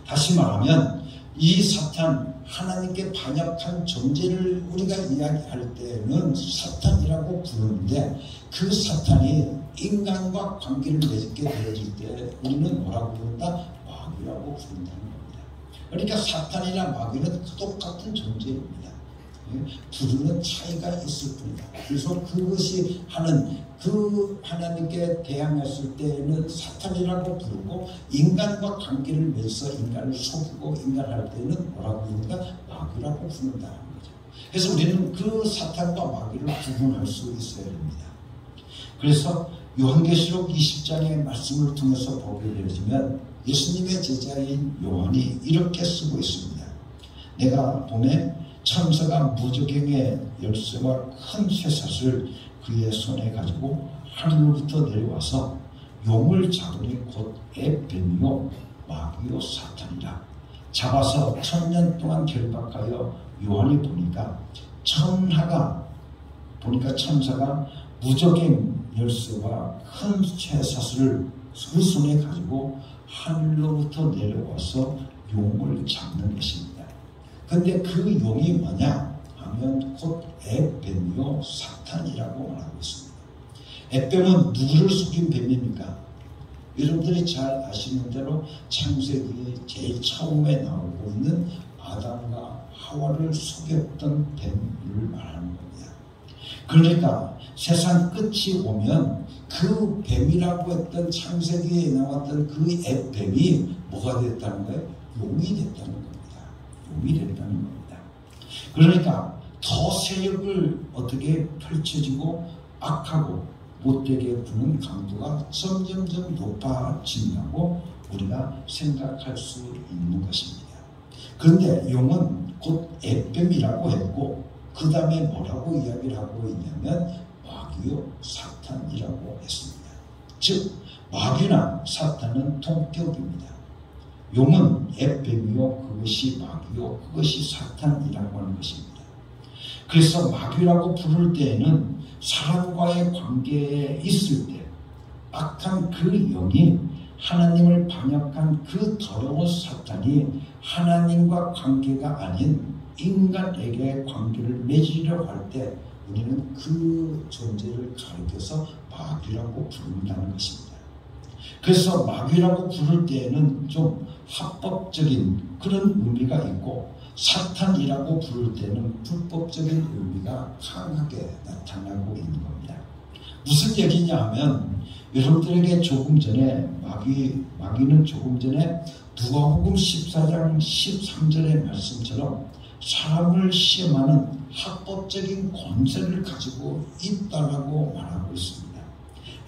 다시 말하면 이 사탄 하나님께 반역한 존재를 우리가 이야기할 때는 사탄이라고 부르는데 그 사탄이 인간과 관계를 맺게 되어질 때 우리는 뭐라고 부른다? 마귀라고 부른다는 겁니다. 그러니까 사탄이나 마귀는 똑같은 존재입니다. 부르는 차이가 있을 뿐이다. 그래서 그것이 하는 그 하나님께 대항했을 때는 사탄이라고 부르고 인간과 관계를 맺어서 인간을 속이고 인간할 때는 뭐라고 부른다? 마귀라고 부른다는 거죠. 그래서 우리는 그 사탄과 마귀를 구분할 수 있어야 됩니다. 그래서 요한계시록 20장의 말씀을 통해서 보게 되어지면 예수님의 제자인 요한이 이렇게 쓰고 있습니다. 내가 봄에 천사가 무저갱의 열쇠와 큰 쇠사슬을 그의 손에 가지고 하늘로부터 내려와서 용을 잡으니 곧 에벤이요 마귀요 사탄이라 잡아서 1000년 동안 결박하여 요한이 보니까 천사가 무저갱 열쇠와 큰 쇠사슬을 그 손에 가지고 하늘로부터 내려와서 용을 잡는 것입니다. 근데 그 용이 뭐냐 하면 곧 에뱀이요 사탄이라고 말하고 있습니다. 에뱀은 누구를 속인 뱀입니까? 여러분들이 잘 아시는 대로 창세기 제일 처음에 나오고 있는 아담과 하와를 속였던 뱀을 말하는 겁니다. 그러니까 세상 끝이 오면 그 뱀이라고 했던 창세기에 나왔던 그 뱀이 뭐가 됐다는 거예요? 용이 됐다는 겁니다. 용이 됐다는 겁니다. 그러니까 더 세력을 어떻게 펼쳐지고 악하고 못되게 구는 강도가 점점점 높아진다고 우리가 생각할 수 있는 것입니다. 그런데 용은 곧 뱀이라고 했고 그 다음에 뭐라고 이야기를 하고 있냐면 마귀요 사탄이라고 했습니다. 즉 마귀나 사탄은 동격입니다. 용은 뱀이요 그것이 마귀요 그것이 사탄이라고 하는 것입니다. 그래서 마귀라고 부를 때에는 사람과의 관계에 있을 때 악한 그 영이 하나님을 반역한 그 더러운 사탄이 하나님과 관계가 아닌 인간에게 관계를 맺으려고 할 때 우리는 그 존재를 가리켜서 마귀라고 부른다는 것입니다. 그래서 마귀라고 부를 때에는 좀 합법적인 그런 의미가 있고 사탄이라고 부를 때는 불법적인 의미가 강하게 나타나고 있는 겁니다. 무슨 얘기냐 하면 여러분들에게 조금 전에 마귀는 조금 전에 누가복음 14장 13절의 말씀처럼 사람을 시험하는 합법적인 권세를 가지고 있다라고 말하고 있습니다.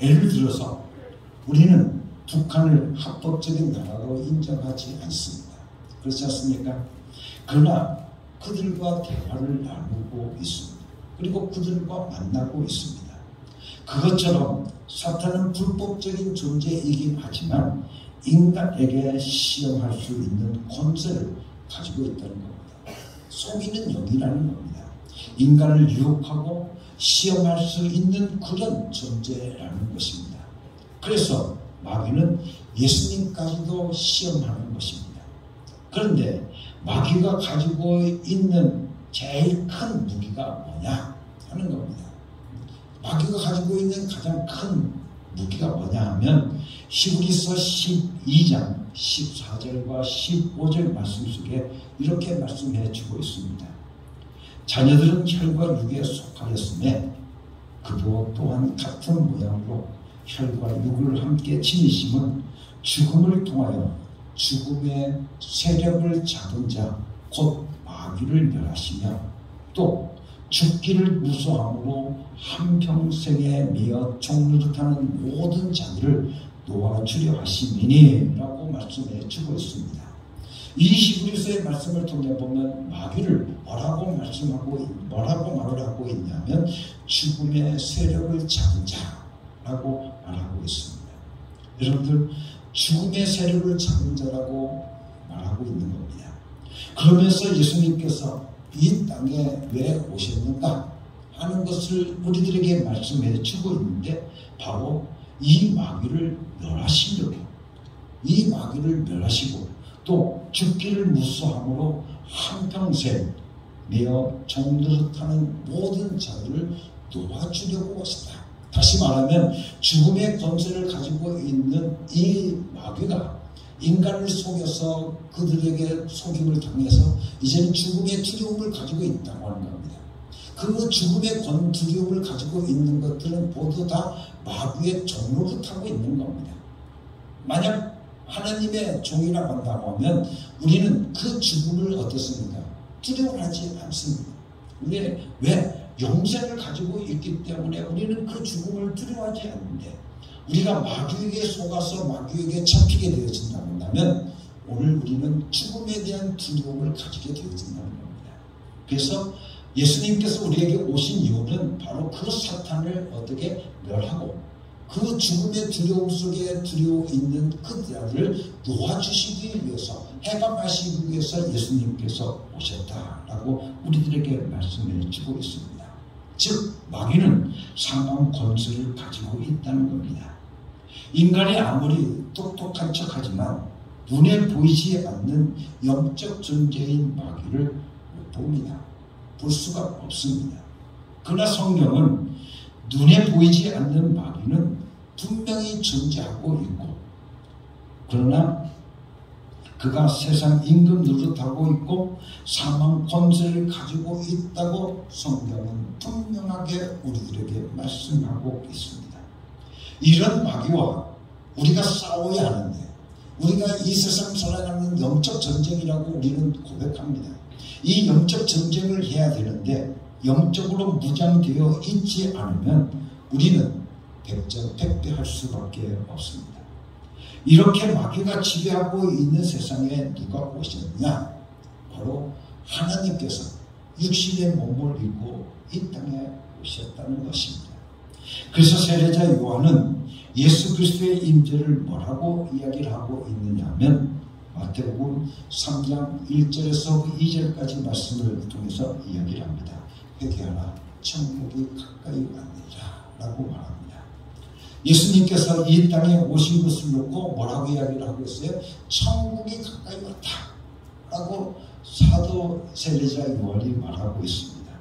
예를 들어서 우리는 북한을 합법적인 나라로 인정하지 않습니다. 그렇지 않습니까? 그러나 그들과 대화를 나누고 있습니다. 그리고 그들과 만나고 있습니다. 그것처럼 사탄은 불법적인 존재이긴 하지만 인간에게 시험할 수 있는 권세를 가지고 있다는 겁니다. 속이는 영이라는 겁니다. 인간을 유혹하고 시험할 수 있는 그런 존재라는 것입니다. 그래서 마귀는 예수님까지도 시험하는 것입니다. 그런데 마귀가 가지고 있는 제일 큰 무기가 뭐냐 하는 겁니다. 마귀가 가지고 있는 가장 큰 무기가 뭐냐 하면 히브리서 12장 14절과 15절 말씀 속에 이렇게 말씀해 주고 있습니다. 자녀들은 혈과 육에 속하였음에 그도 또한 같은 모양으로 혈과 육을 함께 지니심은 죽음을 통하여 죽음의 세력을 잡은 자 곧 마귀를 멸하시며 또 죽기를 무서함으로 한평생에 미어 종노릇하는 모든 자들을 놓아주려 하심이니 라고 말씀해 주고 있습니다. 이 히브리서의 말씀을 통해 보면 마귀를 뭐라고 말을 하고 있냐면 죽음의 세력을 잡은 자라고 말하고 있습니다. 여러분들 죽음의 세력을 잡은 자라고 말하고 있는 겁니다. 그러면서 예수님께서 이 땅에 왜 오셨는가 하는 것을 우리들에게 말씀해 주고 있는데 바로 이 마귀를 멸하시려고 이 마귀를 멸하시고 또 죽기를 무서함으로 한평생 매어 종노릇하는 모든 자들을 놓아주려고 오셨다. 다시 말하면 죽음의 권세를 가지고 있는 이 마귀가 인간을 속여서 그들에게 속임을 당해서 이제는 죽음의 두려움을 가지고 있다고 하는 겁니다. 그 죽음의 두려움을 가지고 있는 것들은 모두 다 마귀의 종로를 타고 있는 겁니다. 만약 하나님의 종이라고 한다고 하면 우리는 그 죽음을 어떻습니까? 두려워하지 않습니다. 왜? 영생을 가지고 있기 때문에 우리는 그 죽음을 두려워하지 않는데 우리가 마귀에게 속아서 마귀에게 잡히게 되어진다고 한다면 오늘 우리는 죽음에 대한 두려움을 가지게 되어진다는 겁니다. 그래서 예수님께서 우리에게 오신 이유는 바로 그 사탄을 어떻게 멸하고 그 죽음의 두려움 속에 두려워 있는 그들을 놓아주시기 위해서 해방하시기 위해서 예수님께서 오셨다라고 우리들에게 말씀해 주고 있습니다. 즉 마귀는 상한 권세를 가지고 있다는 겁니다. 인간이 아무리 똑똑한 척하지만 눈에 보이지 않는 영적 존재인 마귀를 못 봅니다. 볼 수가 없습니다. 그러나 성경은 눈에 보이지 않는 마귀는 분명히 존재하고 있고 그러나 그가 세상 임금 노릇하고 있고 사망 권세를 가지고 있다고 성경은 분명하게 우리들에게 말씀하고 있습니다. 이런 마귀와 우리가 싸워야 하는데, 우리가 이 세상 살아가는 영적 전쟁이라고 우리는 고백합니다. 이 영적 전쟁을 해야 되는데 영적으로 무장되어 있지 않으면 우리는 백전백패할 수밖에 없습니다. 이렇게 마귀가 지배하고 있는 세상에 누가 오셨냐? 바로 하나님께서 육신의 몸을 입고 이 땅에 오셨다는 것입니다. 그래서 세례자 요한은 예수 그리스도의 임재를 뭐라고 이야기를 하고 있느냐 하면 마태복음 3장 1절에서 2절까지 말씀을 통해서 이야기를 합니다. 회개하라, 천국이 가까이 왔느니라 라고 말합니다. 예수님께서 이 땅에 오신 것을 놓고 뭐라고 이야기를 하고 있어요? 천국이 가까이 왔다 라고 사도 세례자 요한이 말하고 있습니다.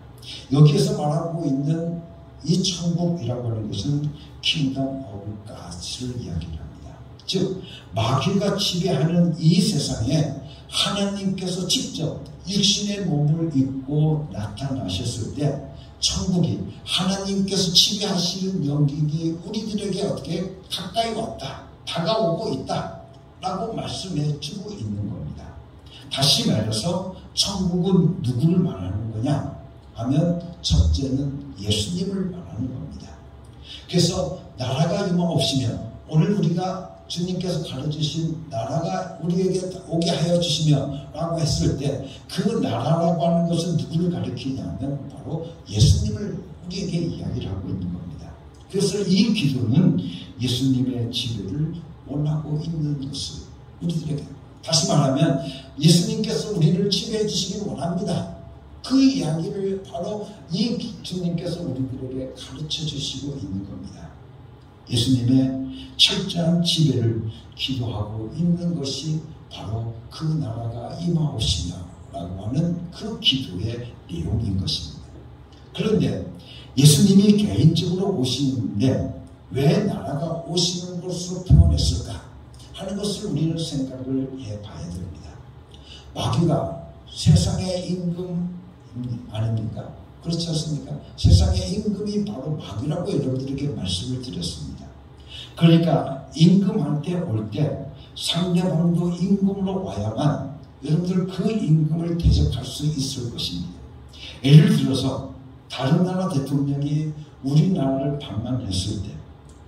여기에서 말하고 있는 이 천국이라고 하는 것은 킹덤 오브 갓을 이야기를 합니다. 즉 마귀가 지배하는 이 세상에 하나님께서 직접 육신의 몸을 입고 나타나셨을 때 천국이 하나님께서 지배하시는 영역이 우리들에게 어떻게 가까이 왔다, 다가오고 있다 라고 말씀해 주고 있는 겁니다. 다시 말해서 천국은 누구를 말하는 거냐 하면 첫째는 예수님을 말하는 겁니다. 그래서 나라가 임하옵시며, 오늘 우리가 주님께서 가르치신 나라가 우리에게 오게 하여 주시며 라고 했을 때 그 나라라고 하는 것은 누구를 가리키냐면 바로 예수님을 우리에게 이야기를 하고 있는 겁니다. 그래서 이 기도는 예수님의 지배를 원하고 있는 것을 우리들에게, 다시 말하면 예수님께서 우리를 지배해 주시길 원합니다. 그 이야기를 바로 이 주님께서 우리들에게 가르쳐 주시고 있는 겁니다. 예수님의 철저한 지배를 기도하고 있는 것이 바로 그 나라가 임하옵시며 라고 하는 그 기도의 내용인 것입니다. 그런데 예수님이 개인적으로 오시는데 왜 나라가 오시는 것으로 표현했을까 하는 것을 우리는 생각을 해봐야 됩니다. 마귀가 세상의 임금 아닙니까? 그렇지 않습니까? 세상의 임금이 바로 마귀라고 여러분들에게 말씀을 드렸습니다. 그러니까 임금한테 올 때 상대방도 임금으로 와야만 여러분들 그 임금을 대적할 수 있을 것입니다. 예를 들어서 다른 나라 대통령이 우리나라를 방문했을 때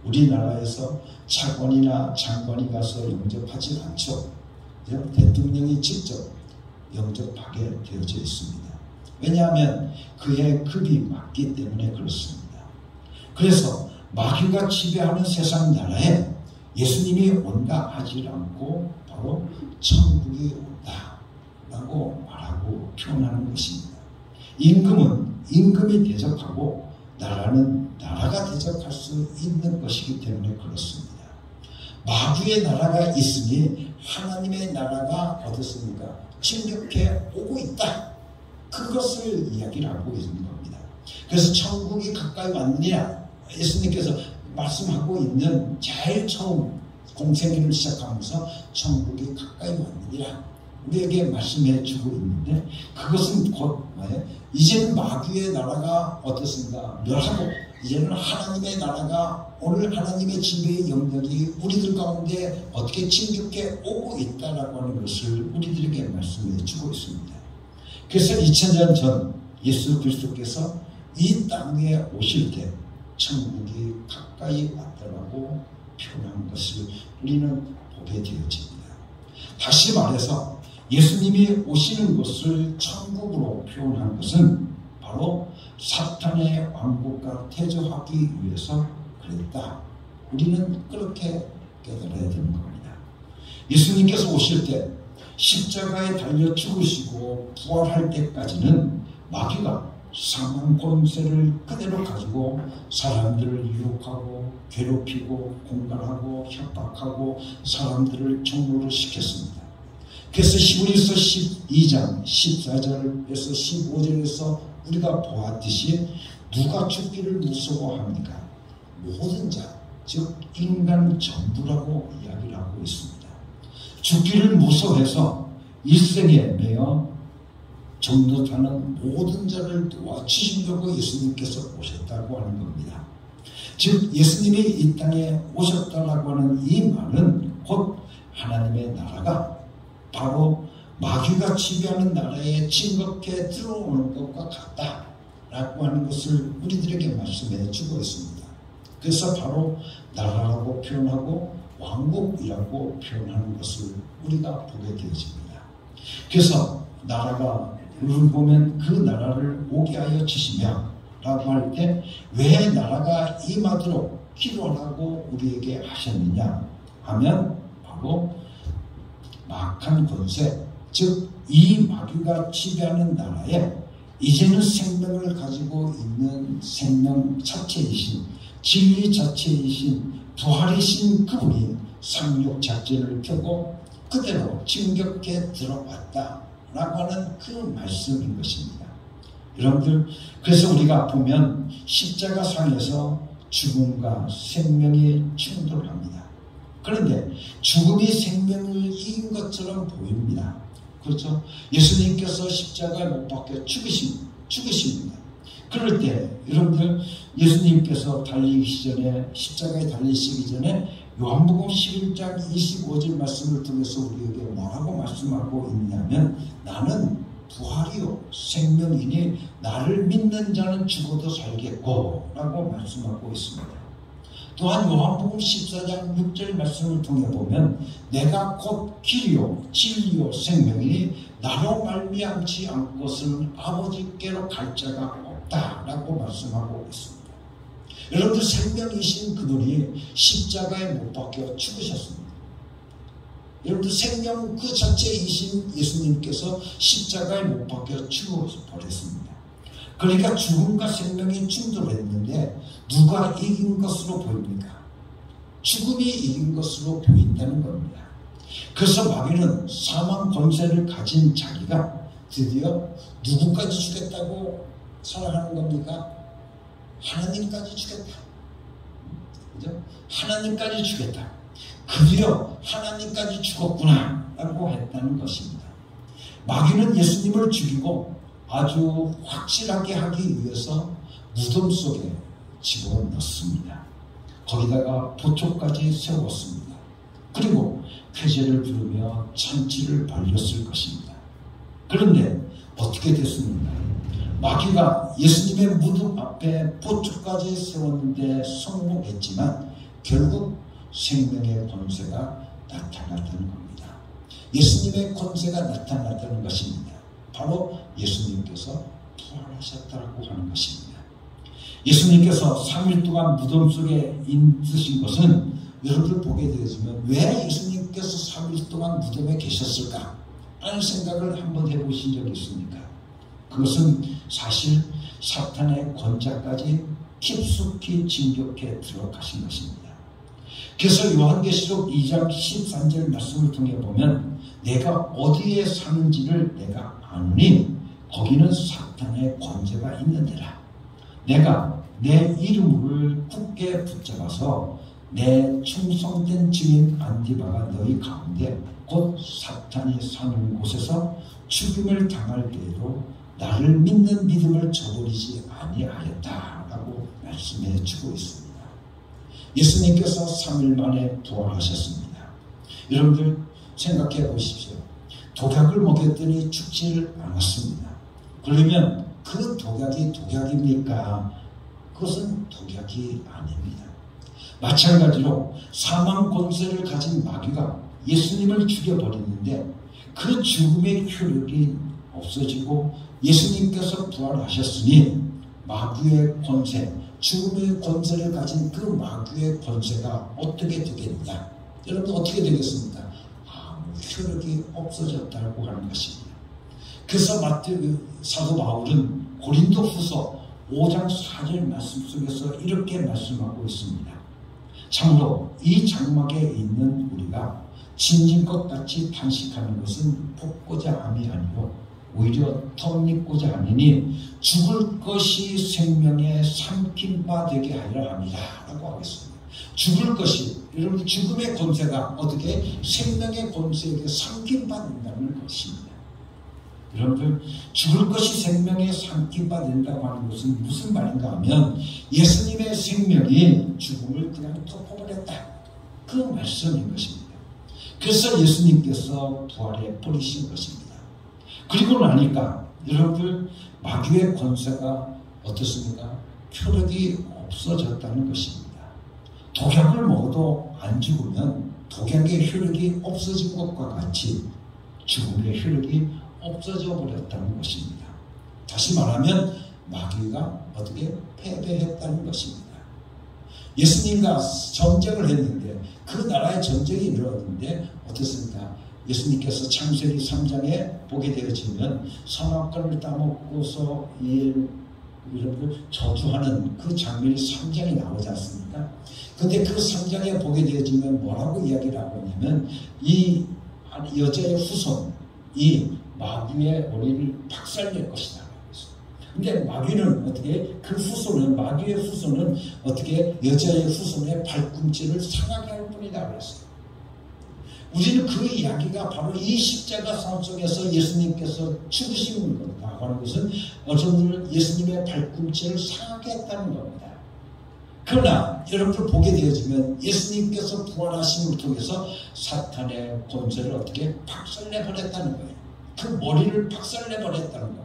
우리나라에서 차관이나 장관이 가서 영접하지 않죠. 대통령이 직접 영접하게 되어져 있습니다. 왜냐하면 그의 급이 맞기 때문에 그렇습니다. 그래서 마귀가 지배하는 세상 나라에 예수님이 온다 하지 않고 바로 천국이 온다 라고 말하고 표현하는 것입니다. 임금은 임금이 대적하고 나라는 나라가 대적할 수 있는 것이기 때문에 그렇습니다. 마귀의 나라가 있으니 하나님의 나라가 어떻습니까? 침략해 오고 있다. 그것을 이야기를 하고 있는 겁니다. 그래서 천국이 가까이 왔느냐 예수님께서 말씀하고 있는 제일 처음 공생애를 시작하면서 천국이 가까이 왔느니라 우리에게 말씀해 주고 있는데 그것은 곧 뭐예요? 이제는 마귀의 나라가 어떻습니까? 멸하고 이제는 하나님의 나라가 오늘 하나님의 지배의 영역이 우리들 가운데 어떻게 침략해 오고 있다라고 하는 것을 우리들에게 말씀해 주고 있습니다. 그래서 2000년 전 예수 그리스도께서 이 땅에 오실 때 천국이 가까이 왔다라고 표현한 것을 우리는 보게 되어집니다. 다시 말해서 예수님이 오시는 것을 천국으로 표현한 것은 바로 사탄의 왕국과 대조하기 위해서 그랬다. 우리는 그렇게 깨달아야 되는 겁니다. 예수님께서 오실 때 십자가에 달려 죽으시고 부활할 때까지는 마귀가 사망 권세를 그대로 가지고 사람들을 유혹하고 괴롭히고 공갈하고 협박하고 사람들을 종로를 시켰습니다. 그래서 히브리서 12장 14절에서 15절에서 우리가 보았듯이 누가 죽기를 무서워합니까? 모든 자, 즉 인간 전부라고 이야기를 하고 있습니다. 죽기를 무서워해서 일생에 매여 전도하는 모든 자를 도와주시려고 예수님께서 오셨다고 하는 겁니다. 즉 예수님이 이 땅에 오셨다라고 하는 이 말은 곧 하나님의 나라가 바로 마귀가 지배하는 나라에 징겁게 들어오는 것과 같다라고 하는 것을 우리들에게 말씀해 주고 있습니다. 그래서 바로 나라라고 표현하고 왕국이라고 표현하는 것을 우리가 보게 되어집니다. 그래서 나라가 우리 보면 그 나라를 오게 하여 주시며 라고 할 때 왜 나라가 임하도록 기도하라고 우리에게 하셨느냐 하면 바로 막한 권세, 즉 이 마귀가 지배하는 나라에 이제는 생명을 가지고 있는 생명 자체이신 진리 자체이신 부활이신 그분이 상륙 작전을 펴고 그대로 진격해 들어왔다라고 하는 그 말씀인 것입니다. 여러분들, 그래서 우리가 보면 십자가상에서 죽음과 생명이 충돌합니다. 그런데 죽음이 생명을 이긴 것처럼 보입니다. 그렇죠? 예수님께서 십자가에 못 박혀 죽으십니다. 그럴 때 여러분들, 예수님께서 달리기 전에, 십자가에 달리시기 전에 요한복음 11장 25절 말씀을 통해서 우리에게 뭐라고 말씀하고 있냐면, 나는 부활이요 생명이니 나를 믿는 자는 죽어도 살겠고 라고 말씀하고 있습니다. 또한 요한복음 14장 6절 말씀을 통해 보면, 내가 곧 길이요 진리요 생명이니 나로 말미암지 않고서는 아버지께로 갈 자가 없다라고 말씀하고 있습니다. 여러분들, 생명이신 그분이 십자가에 못 박혀 죽으셨습니다. 여러분들, 생명 그 자체이신 예수님께서 십자가에 못 박혀 죽어버렸습니다. 그러니까 죽음과 생명이 충돌했는데 누가 이긴 것으로 보입니까? 죽음이 이긴 것으로 보인다는 겁니다. 그래서 마귀는 사망 권세를 가진 자기가 드디어 누구까지 주겠다고 살아가는 겁니까? 하나님까지 주겠다. 그죠? 하나님까지 주겠다. 드디어 하나님까지 죽었구나 라고 했다는 것입니다. 마귀는 예수님을 죽이고 아주 확실하게 하기 위해서 무덤 속에 집어넣습니다. 거기다가 보초까지 세웠습니다. 그리고 쾌제를 부르며 찬치를 벌렸을 것입니다. 그런데 어떻게 됐습니까? 마귀가 예수님의 무덤 앞에 보초까지 세웠는데 성공했지만 결국 생명의 권세가 나타났다는 겁니다. 예수님의 권세가 나타났다는 것입니다. 바로 예수님께서 부활하셨다고 하는 것입니다. 예수님께서 3일 동안 무덤 속에 있으신 것은 여러분들 보게 되지만 왜 예수님께서 3일 동안 무덤에 계셨을까 하는 생각을 한번 해보신 적이 있습니까? 그것은 사실 사탄의 권자까지 깊숙이 진격해 들어가신 것입니다. 그래서 요한계시록 2장 13절 말씀을 통해 보면, 내가 어디에 사는지를 내가 아노니 거기는 사탄의 권세가 있는 데라. 내가 내 이름을 굳게 붙잡아서 내 충성된 증인 안디바가 너희 가운데 곧 사탄이 사는 곳에서 죽임을 당할 때에도 나를 믿는 믿음을 저버리지 아니하였다라고 말씀해 주고 있습니다. 예수님께서 3일 만에 부활하셨습니다. 여러분들 생각해 보십시오. 독약을 먹였더니 죽지를 않았습니다. 그러면 그 독약이 독약입니까? 그것은 독약이 아닙니다. 마찬가지로 사망 권세를 가진 마귀가 예수님을 죽여버리는데 그 죽음의 효력이 없어지고 예수님께서 부활하셨으니 마귀의 권세, 죽음의 권세를 가진 그 마귀의 권세가 어떻게 되겠냐? 여러분, 어떻게 되겠습니까? 아무 효력이 없어졌다고 하는 것입니다. 그래서 사도 바울은 고린도후서 5장 4절 말씀 속에서 이렇게 말씀하고 있습니다. 참으로 이 장막에 있는 우리가 진진 것 같이 탄식하는 것은 복고자 함이 아니요 오히려 덧입고자 하느니 죽을 것이 생명에 삼킨 바 되게 하리라 합니다 라고 하겠습니다. 죽을 것이, 여러분 죽음의 권세가 어떻게 생명의 권세에게 상김받는다는 것입니다. 여러분들 죽을 것이 생명에 상김받는다고 하는 것은 무슨 말인가 하면 예수님의 생명이 죽음을 그냥 덮어버렸다, 그 말씀인 것입니다. 그래서 예수님께서 부활해 버리신 것입니다. 그리고 나니까 여러분들 마귀의 권세가 어떻습니까? 효력이 없어졌다는 것입니다. 독약을 먹어도 안 죽으면 독약의 효력이 없어진 것과 같이 죽음의 효력이 없어져 버렸다는 것입니다. 다시 말하면 마귀가 어떻게 패배했다는 것입니다. 예수님과 전쟁을 했는데 그 나라의 전쟁이 일어났는데 어떻습니까? 예수님께서 창세기 3장에 보게 되어지면 선악과를 따먹고서 여러분들 저주하는 그 장면이 3장에 나오지 않습니까? 근데 그 3장에 보게 되어지면 뭐라고 이야기를 하고 있냐면 이 여자의 후손이 마귀의 머리를 박살낼 것이다. 근데 마귀는 어떻게 그 후손은 마귀의 후손은 어떻게 여자의 후손의 발꿈치를 상하게 할 뿐이다 그랬어요. 우리는 그 이야기가 바로 이 십자가상 속에서 예수님께서 죽으신 겁니다. 하는 것은 어쩌면 예수님의 발꿈치를 상하게 했다는 겁니다. 그러나 여러분들 보게 되어지면 예수님께서 부활하심을 통해서 사탄의 권세를 어떻게 박살내버렸다는 거예요. 그 머리를 박살내버렸다는 겁니다.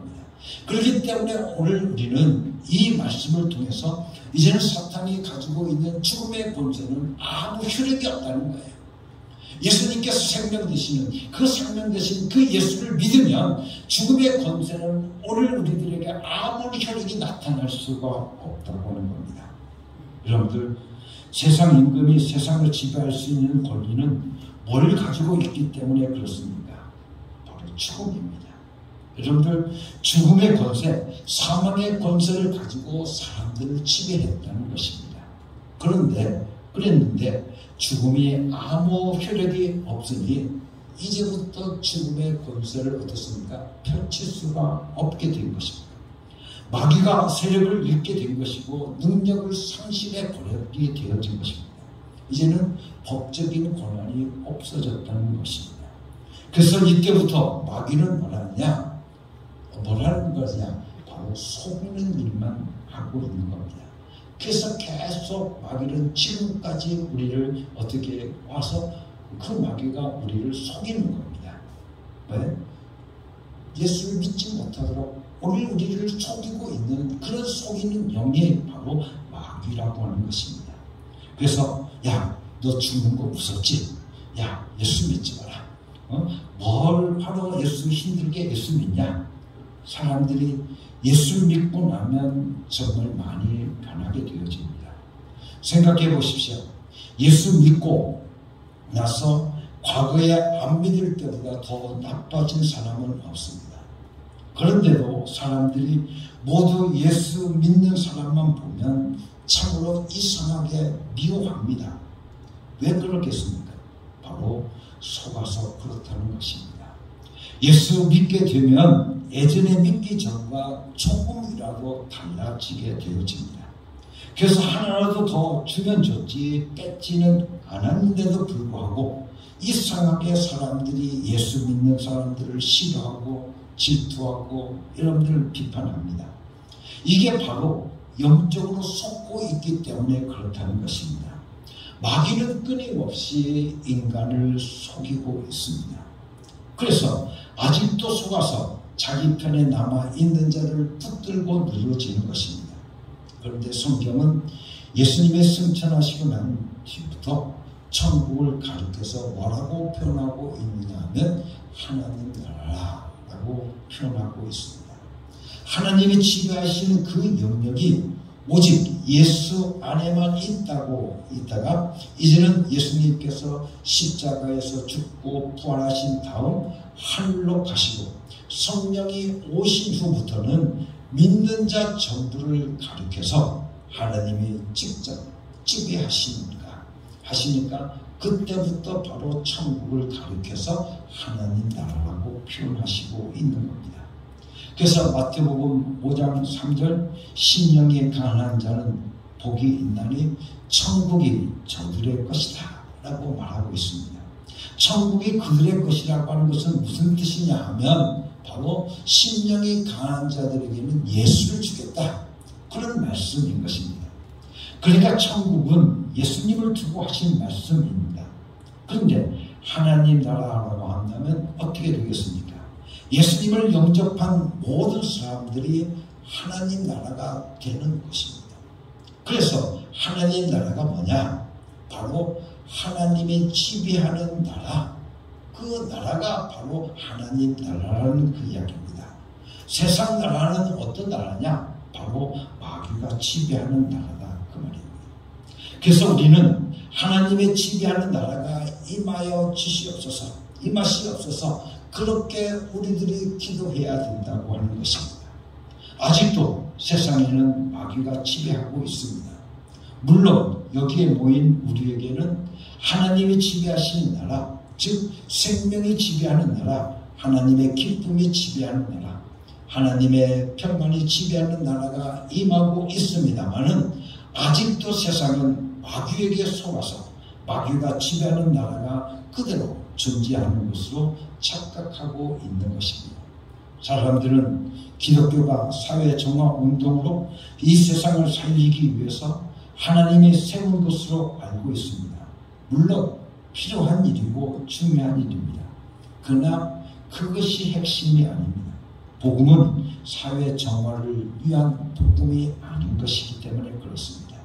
그렇기 때문에 오늘 우리는 이 말씀을 통해서 이제는 사탄이 가지고 있는 죽음의 권세는 아무 효력이 없다는 거예요. 예수님께서 생명 되시는 그 생명 되신 그 예수를 믿으면 죽음의 권세는 오늘 우리들에게 아무 효력이 나타날 수가 없다고 하는 겁니다. 여러분들 세상 임금이 세상을 지배할 수 있는 권리는 뭘 가지고 있기 때문에 그렇습니까? 바로 죽음입니다. 여러분들 죽음의 권세, 사망의 권세를 가지고 사람들을 지배했다는 것입니다. 그랬는데 죽음이 아무 효력이 없으니 이제부터 죽음의 권세를 어떻습니까? 펼칠 수가 없게 된 것입니다. 마귀가 세력을 잃게 된 것이고 능력을 상실해 버리게 되어진 것입니다. 이제는 법적인 권한이 없어졌다는 것입니다. 그래서 이때부터 마귀는 뭐라는 것이냐? 바로 속이는 일만 하고 있는 겁니다. 그래서 계속 마귀는 지금까지 우리를 어떻게 와서 그 마귀가 우리를 속이는 겁니다. 왜? 예수를 믿지 못하도록 오늘 우리를 속이고 있는 그런 속이는 영이 바로 마귀라고 하는 것입니다. 그래서 야, 너 죽는 거 무섭지? 야, 예수 믿지 마라. 뭘 하러 예수 힘들게 예수 믿냐? 사람들이 예수 믿고 나면 정말 많이 변하게 되어집니다. 생각해 보십시오. 예수 믿고 나서 과거에 안 믿을 때보다 더 나빠진 사람은 없습니다. 그런데도 사람들이 모두 예수 믿는 사람만 보면 참으로 이상하게 미워합니다. 왜 그러겠습니까? 바로 속아서 그렇다는 것입니다. 예수 믿게 되면 예전에 믿기 전과 조금이라도 달라지게 되어집니다. 그래서 하나라도 더 주면 좋지 뺏지는 않았는데도 불구하고 이상하게 사람들이 예수 믿는 사람들을 싫어하고 질투하고 여러분들을 비판합니다. 이게 바로 영적으로 속고 있기 때문에 그렇다는 것입니다. 마귀는 끊임없이 인간을 속이고 있습니다. 그래서 아직도 속아서 자기 편에 남아있는 자를 붙들고 늘어지는 것입니다. 그런데 성경은 예수님의 승천하시고 난 뒤부터 천국을 가리켜서 뭐라고 표현하고 있느냐 하면 하나님 나라라고 표현하고 있습니다. 하나님이 지배하시는 그 영역이 오직 예수 안에만 있다가 이제는 예수님께서 십자가에서 죽고 부활하신 다음 하늘로 가시고 성령이 오신 후부터는 믿는 자 전부를 가리켜서 하나님이 직접 지배하시니까 그때부터 바로 천국을 가리켜서 하나님 나라라고 표현하시고 있는 겁니다. 그래서 마태복음 5장 3절 신령이 가난한 자는 복이 있나니 천국이 저들의 것이다 라고 말하고 있습니다. 천국이 그들의 것이라고 하는 것은 무슨 뜻이냐 하면 바로 심령이 강한 자들에게는 예수를 주겠다, 그런 말씀인 것입니다. 그러니까 천국은 예수님을 두고 하신 말씀입니다. 그런데 하나님 나라라고 한다면 어떻게 되겠습니까? 예수님을 영접한 모든 사람들이 하나님 나라가 되는 것입니다. 그래서 하나님 나라가 뭐냐? 바로 하나님이 지배하는 나라, 그 나라가 바로 하나님 나라라는 그 이야기입니다. 세상 나라는 어떤 나라냐? 바로 마귀가 지배하는 나라다, 그 말입니다. 그래서 우리는 하나님의 지배하는 나라가 임하시옵소서 그렇게 우리들이 기도해야 된다고 하는 것입니다. 아직도 세상에는 마귀가 지배하고 있습니다. 물론 여기에 모인 우리에게는 하나님이 지배하시는 나라, 즉 생명이 지배하는 나라, 하나님의 기쁨이 지배하는 나라, 하나님의 평안이 지배하는 나라가 임하고 있습니다마는 아직도 세상은 마귀에게 속아서 마귀가 지배하는 나라가 그대로 존재하는 것으로 착각하고 있는 것입니다. 사람들은 기독교가 사회 정화 운동으로 이 세상을 살리기 위해서 하나님이 세운 것으로 알고 있습니다. 물론 필요한 일이고 중요한 일입니다. 그러나 그것이 핵심이 아닙니다. 복음은 사회 정화를 위한 복음이 아닌 것이기 때문에 그렇습니다.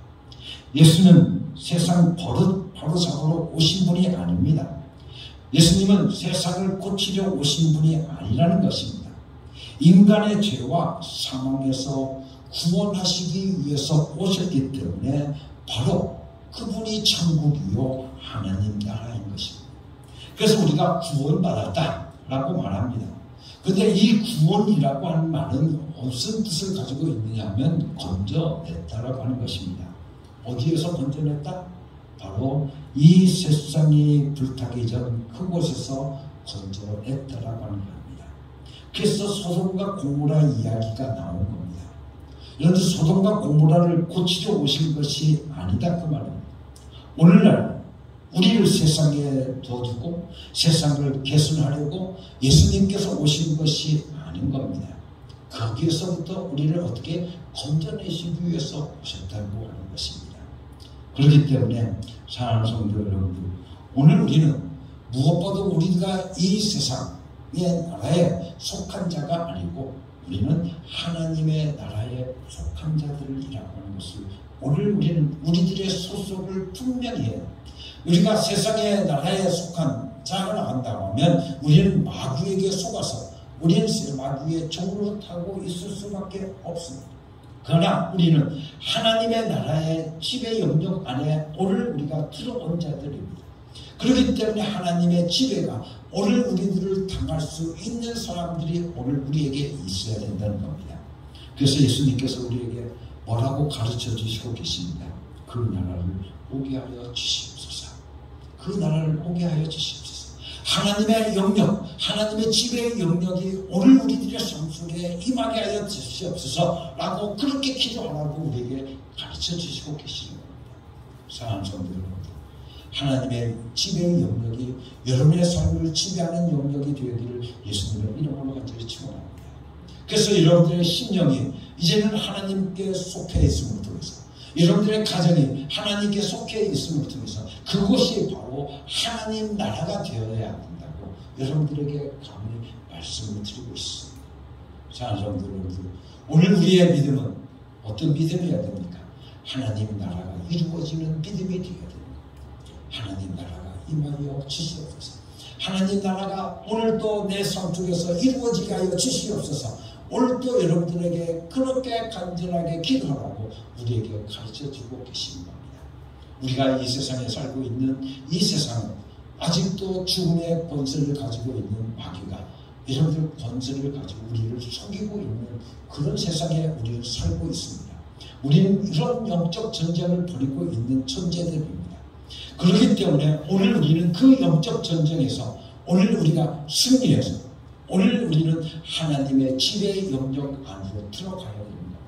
예수는 세상 바로잡으러 오신 분이 아닙니다. 예수님은 세상을 고치려 오신 분이 아니라는 것입니다. 인간의 죄와 사망에서 구원하시기 위해서 오셨기 때문에 바로 그분이 천국이요 하나님 나라인 것입니다. 그래서 우리가 구원받았다라고 말합니다. 그런데 이 구원이라고 하는 말은 무슨 뜻을 가지고 있느냐 하면 건져냈다라고 하는 것입니다. 어디에서 건져냈다? 바로 이 세상이 불타기 전 그곳에서 건져냈다라고 하는 겁니다. 그래서 소돔과 고모라 이야기가 나온 겁니다. 그런데 소돔과 고모라를 고치려 오신 것이 아니다, 그 말입니다. 오늘날 우리를 세상에 둬두고 세상을 개선하려고 예수님께서 오신 것이 아닌 겁니다. 거기에서부터 우리를 어떻게 건져내시기 위해서 오셨다고 하는 것입니다. 그렇기 때문에 사랑하는 성도 여러분들, 오늘 우리는 무엇보다 우리가 이 세상의 나라에 속한 자가 아니고 우리는 하나님의 나라에 속한 자들이라고 하는 것을 오늘 우리는 우리들의 소속을 분명히 해요. 우리가 세상의 나라에 속한 자가 한다고 하면 우리는 마귀에게 속아서 우리는 마귀의 종으로 타고 있을 수밖에 없습니다. 그러나 우리는 하나님의 나라의 지배 영역 안에 오늘 우리가 들어온 자들입니다. 그렇기 때문에 하나님의 지배가 오늘 우리들을 당할 수 있는 사람들이 오늘 우리에게 있어야 된다는 겁니다. 그래서 예수님께서 우리에게 뭐라고 가르쳐 주시고 계십니다. 그 나라를 오게 하여 주시옵소서. 그 나라를 오게 하여 주시옵소서. 하나님의 영역, 하나님의 지배의 영역이 오늘 우리들의 삶 속에 임하게 하여 주시옵소서 라고 그렇게 기도하라고 우리에게 가르쳐 주시고 계시는 겁니다. 사랑하는 성도 여러분, 하나님의 지배의 영역이 여러분의 삶을 지배하는 영역이 되기를 예수님의 이름으로 간절히 축원합니다. 그래서 여러분들의 심령이 이제는 하나님께 속해 있음을 통해서, 여러분들의 가정이 하나님께 속해 있음을 통해서 그것이 바로 하나님 나라가 되어야 한다고 여러분들에게 감히 말씀을 드리고 있습니다. 사랑하는 성도 여러분들, 오늘 우리의 믿음은 어떤 믿음이어야 됩니까? 하나님 나라가 이루어지는 믿음이 되어야 됩니다. 하나님 나라가 임하여 주시옵소서. 하나님 나라가 오늘도 내 삶 속에서 이루어지게 하여 주시옵소서. 오늘도 여러분들에게 그렇게 간절하게 기도하라고 우리에게 가르쳐주고 계신 겁니다. 우리가 이 세상에 살고 있는 이 세상은 아직도 죽음의 권세를 가지고 있는 마귀가 여러분들 권세를 가지고 우리를 속이고 있는 그런 세상에 우리는 살고 있습니다. 우리는 이런 영적 전쟁을 벌이고 있는 존재들입니다. 그렇기 때문에 오늘 우리는 그 영적 전쟁에서 오늘 우리가 승리해서 오늘 우리는 하나님의 지배의 영역 안으로 들어가야 됩니다.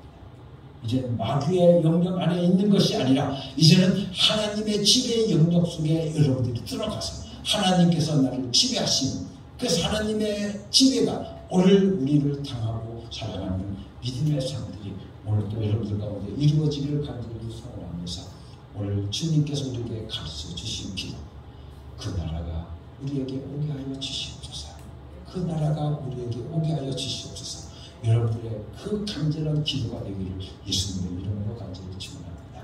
이제는 마귀의 영역 안에 있는 것이 아니라 이제는 하나님의 지배의 영역 속에 여러분들이 들어가서 하나님께서 나를 지배하시는, 그래서 하나님의 지배가 오늘 우리를 당하고 살아가는 믿음의 삶들이 오늘 또 여러분들 가운데 이루어지기를 간절히 소원하면서 오늘 주님께서 우리에게 가르쳐 주신 기도, 그 나라가 우리에게 오게 하여 주시옵소서. 그 나라가 우리에게 오게 하여 주시옵소서. 여러분들의 그 간절한 기도가 되기를 예수님의 이름으로 간절히 축원합니다.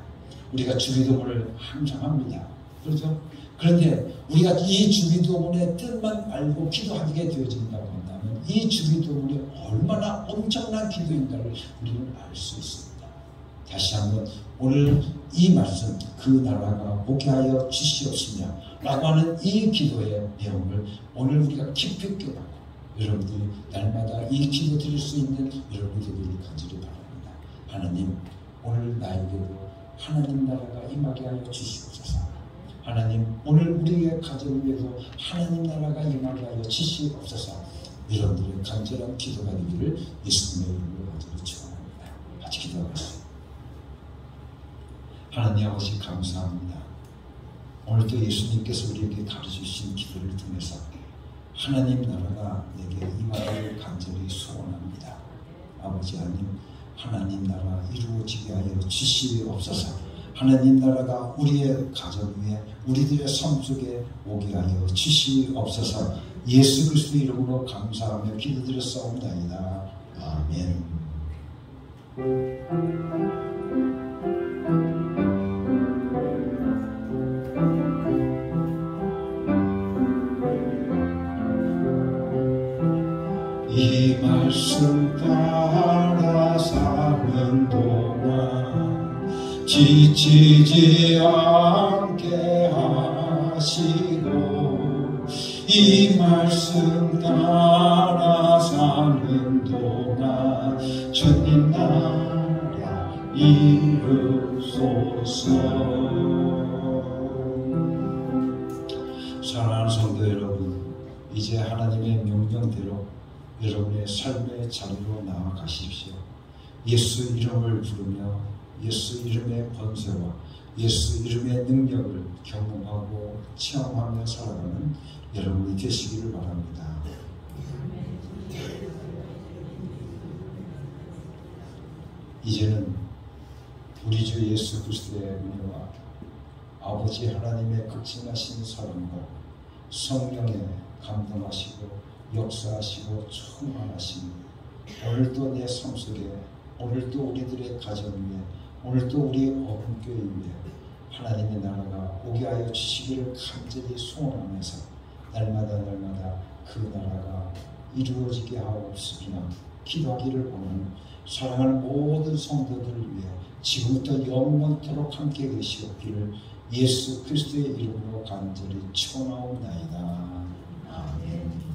우리가 주기도문을 항상 합니다. 그렇죠? 그런데 우리가 이 주기도문의 뜻만 알고 기도하게 되어진다고 한다면 이 주기도문이 얼마나 엄청난 기도인가를 우리는 알 수 있습니다. 다시 한번 오늘 이 말씀, 그 나라가 오게 하여 주시옵시며 라고 하는 이 기도의 내용을 오늘 우리가 깊이 깨닫고 여러분들이 날마다 이 기도 드릴 수 있는 여러분들이 되기를 간절히 바랍니다. 하나님, 오늘 나에게도 하나님 나라가 임하게 하여 주시옵소서. 하나님, 오늘 우리의 가정 위에도 하나님 나라가 임하게 하여 주시옵소서. 여러분들의 간절한 기도가 되기를 예수님의 이름으로 간절히 축원합니다. 같이 기도하겠습니다. 하나님 아버지 감사합니다. 오늘도 예수님께서 우리에게 가르쳐주신 기도를 통해서 하나님 나라가 내게 임하기를 간절히 소원합니다. 아버지 하나님 나라 이루어지게 하여 주시옵소서. 하나님 나라가 우리의 가정 위에 우리들의 삶 속에 오게 하여 주시옵소서. 예수 그리스도 이름으로 감사하며 기도드렸사옵나이다. 아멘. 이 말씀 따라 사는 동안 지치지 않게 하시고 이 말씀 따라 사는 동안 주님 나라 이루소서. 사랑하는 성도 여러분, 이제 하나님의 명령대로 여러분의 삶의 자리로 나아가십시오. 예수 이름을 부르며 예수 이름의 권세와 예수 이름의 능력을 경험하고 체험하며 살아가는 여러분이 되시기를 바랍니다. 이제는 우리 주 예수 그리스도의 은혜와 아버지 하나님의 극진하신 사랑과 성령의 감동하시고 역사하시고 충만하시니 오늘도 내 삶 속에, 오늘도 우리들의 가정 위에, 오늘도 우리 어른교회 위에 하나님의 나라가 오게 하여 주시기를 간절히 소원하면서 날마다 그 나라가 이루어지게 하옵소서 기도하기를 원하는 사랑하는 모든 성도들을 위해 지금부터 영원토록 함께 계시옵기를 예수 그리스도의 이름으로 간절히 축원하옵나이다. 아멘.